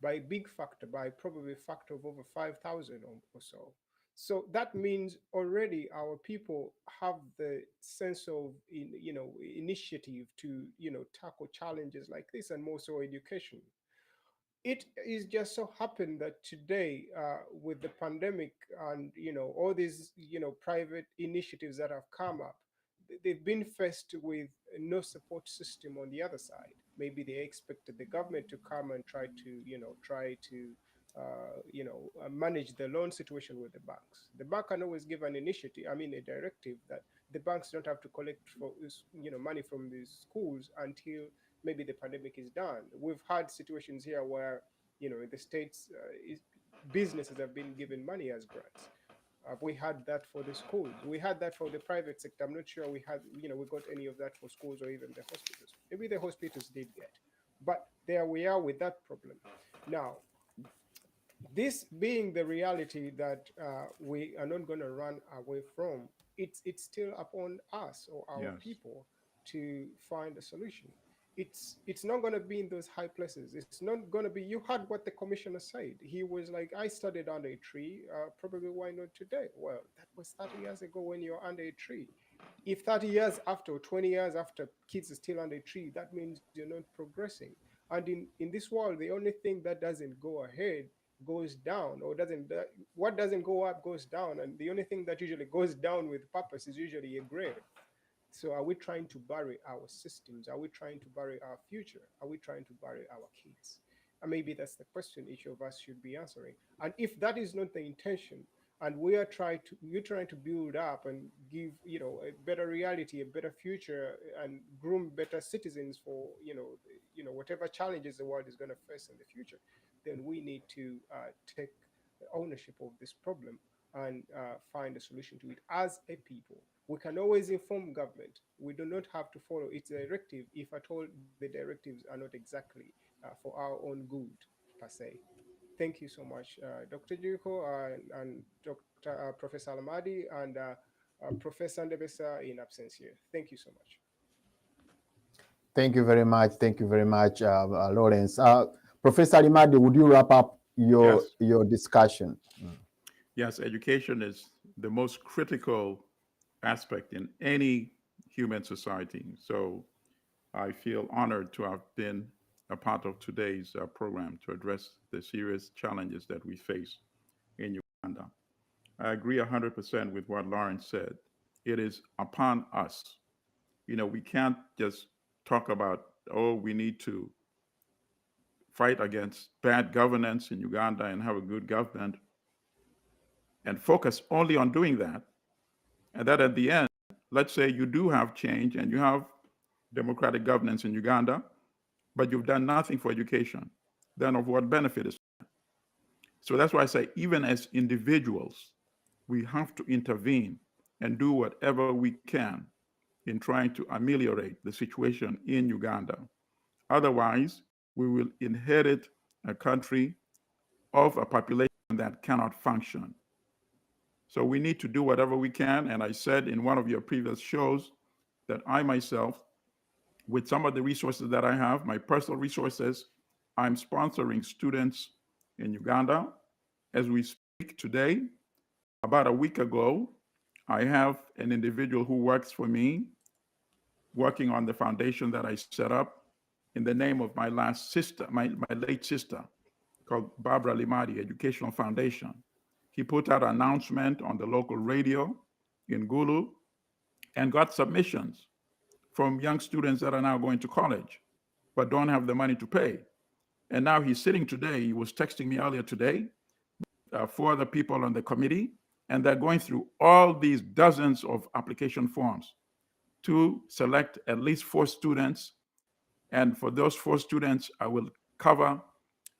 by a big factor, by probably a factor of over 5,000 or so. So that means already our people have the sense of initiative to tackle challenges like this, and more so education. It is just so happened that today, with the pandemic and all these private initiatives that have come up, they've been faced with no support system on the other side. Maybe they expected the government to come and manage the loan situation with the banks. The bank can always give an initiative, a directive that the banks don't have to collect money from the schools until maybe the pandemic is done. We've had situations here where, in the States, businesses have been given money as grants. We had that for the schools. We had that for the private sector. I'm not sure we got any of that for schools or even the hospitals. Maybe the hospitals did get. But there we are with that problem. Now, this being the reality that we are not going to run away from, it's still upon us or our people to find a solution. It's not going to be in those high places. It's not going to be. You heard what the commissioner said. He was like, "I studied under a tree. Probably why not today?" Well, that was 30 years ago when you're under a tree. If 30 years after, or 20 years after, kids are still under a tree, that means you're not progressing. And in this world, the only thing that doesn't go ahead goes down, or what doesn't go up goes down, and the only thing that usually goes down with purpose is usually a grave. So are we trying to bury our systems? Are we trying to bury our future? Are we trying to bury our kids? And maybe that's the question each of us should be answering. And if that is not the intention, and you're trying to build up and give, a better reality, a better future, and groom better citizens for, whatever challenges the world is going to face in the future, then we need to take ownership of this problem and find a solution to it as a people. We can always inform government. We do not have to follow its directive if at all the directives are not exactly for our own good, per se. Thank you so much, Dr. Jiko and Dr. Professor Alamadi and Professor Ndebesa in absence here. Thank you so much. Thank you very much. Thank you very much, Lawrence. Professor Alimadi, would you wrap up your discussion? Yes, education is the most critical aspect in any human society. So I feel honored to have been a part of today's program to address the serious challenges that we face in Uganda. I agree 100% with what Lawrence said. It is upon us. We can't just talk about, we need to fight against bad governance in Uganda and have a good government and focus only on doing that. And that at the end, let's say you do have change and you have democratic governance in Uganda, but you've done nothing for education. Then of what benefit is that? So that's why I say, even as individuals, we have to intervene and do whatever we can in trying to ameliorate the situation in Uganda. Otherwise, we will inherit a country of a population that cannot function. So we need to do whatever we can. And I said in one of your previous shows that I myself, with some of the resources that I have, my personal resources, I'm sponsoring students in Uganda. As we speak today, about a week ago, I have an individual who works for me, working on the foundation that I set up in the name of my last sister, my late sister, called Barbara Limadi Educational Foundation. He put out an announcement on the local radio in Gulu and got submissions from young students that are now going to college, but don't have the money to pay. And now he's sitting today, he was texting me earlier today, 4 other people on the committee, and they're going through all these dozens of application forms to select at least 4 students. And for those 4 students, I will cover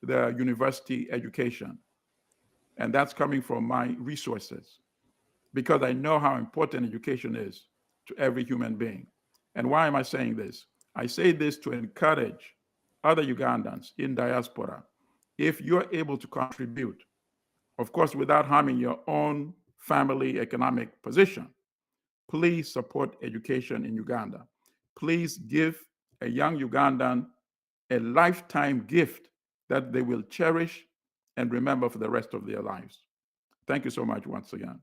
their university education. And that's coming from my resources, because I know how important education is to every human being. And why am I saying this? I say this to encourage other Ugandans in diaspora. If you're able to contribute, of course, without harming your own family economic position, please support education in Uganda. Please give a young Ugandan a lifetime gift that they will cherish and remember for the rest of their lives. Thank you so much once again.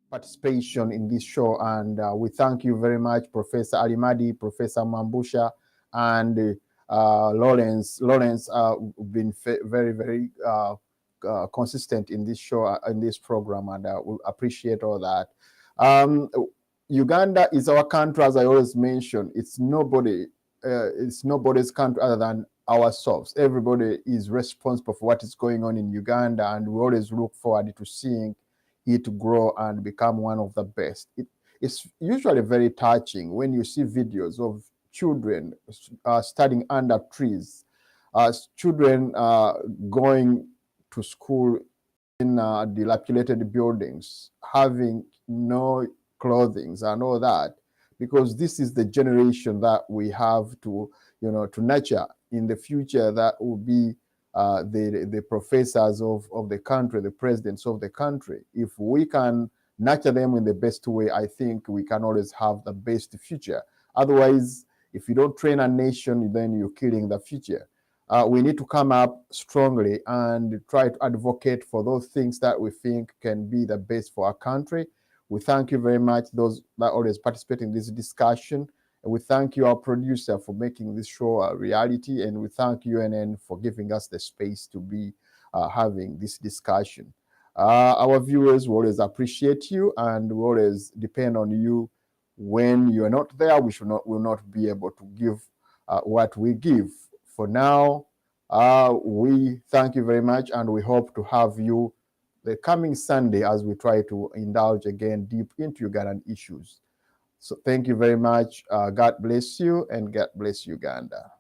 Participation in this show, and we thank you very much, Professor Alimadi, Professor Mambusha, and Lawrence. Lawrence been very, very consistent in this show, in this program, and we appreciate all that. Uganda is our country, as I always mention. It's nobody's country other than ourselves. Everybody is responsible for what is going on in Uganda, and we always look forward to seeing it grow and become one of the best. It's usually very touching when you see videos of children studying under trees, children going to school in dilapidated buildings, having no clothing and all that, because this is the generation that we have to, to nurture in the future, that will be the professors of the country, the presidents of the country. If we can nurture them in the best way, I think we can always have the best future. Otherwise, if you don't train a nation, then you're killing the future. We need to come up strongly and try to advocate for those things that we think can be the best for our country. We thank you very much, those that always participate in this discussion. And we thank you, our producer, for making this show a reality. And we thank UNN for giving us the space to be having this discussion. Our viewers will always appreciate you, and we always depend on you. When you are not there, will not be able to give what we give. For now, we thank you very much, and we hope to have you the coming Sunday as we try to indulge again deep into Ugandan issues. So thank you very much. God bless you, and God bless Uganda.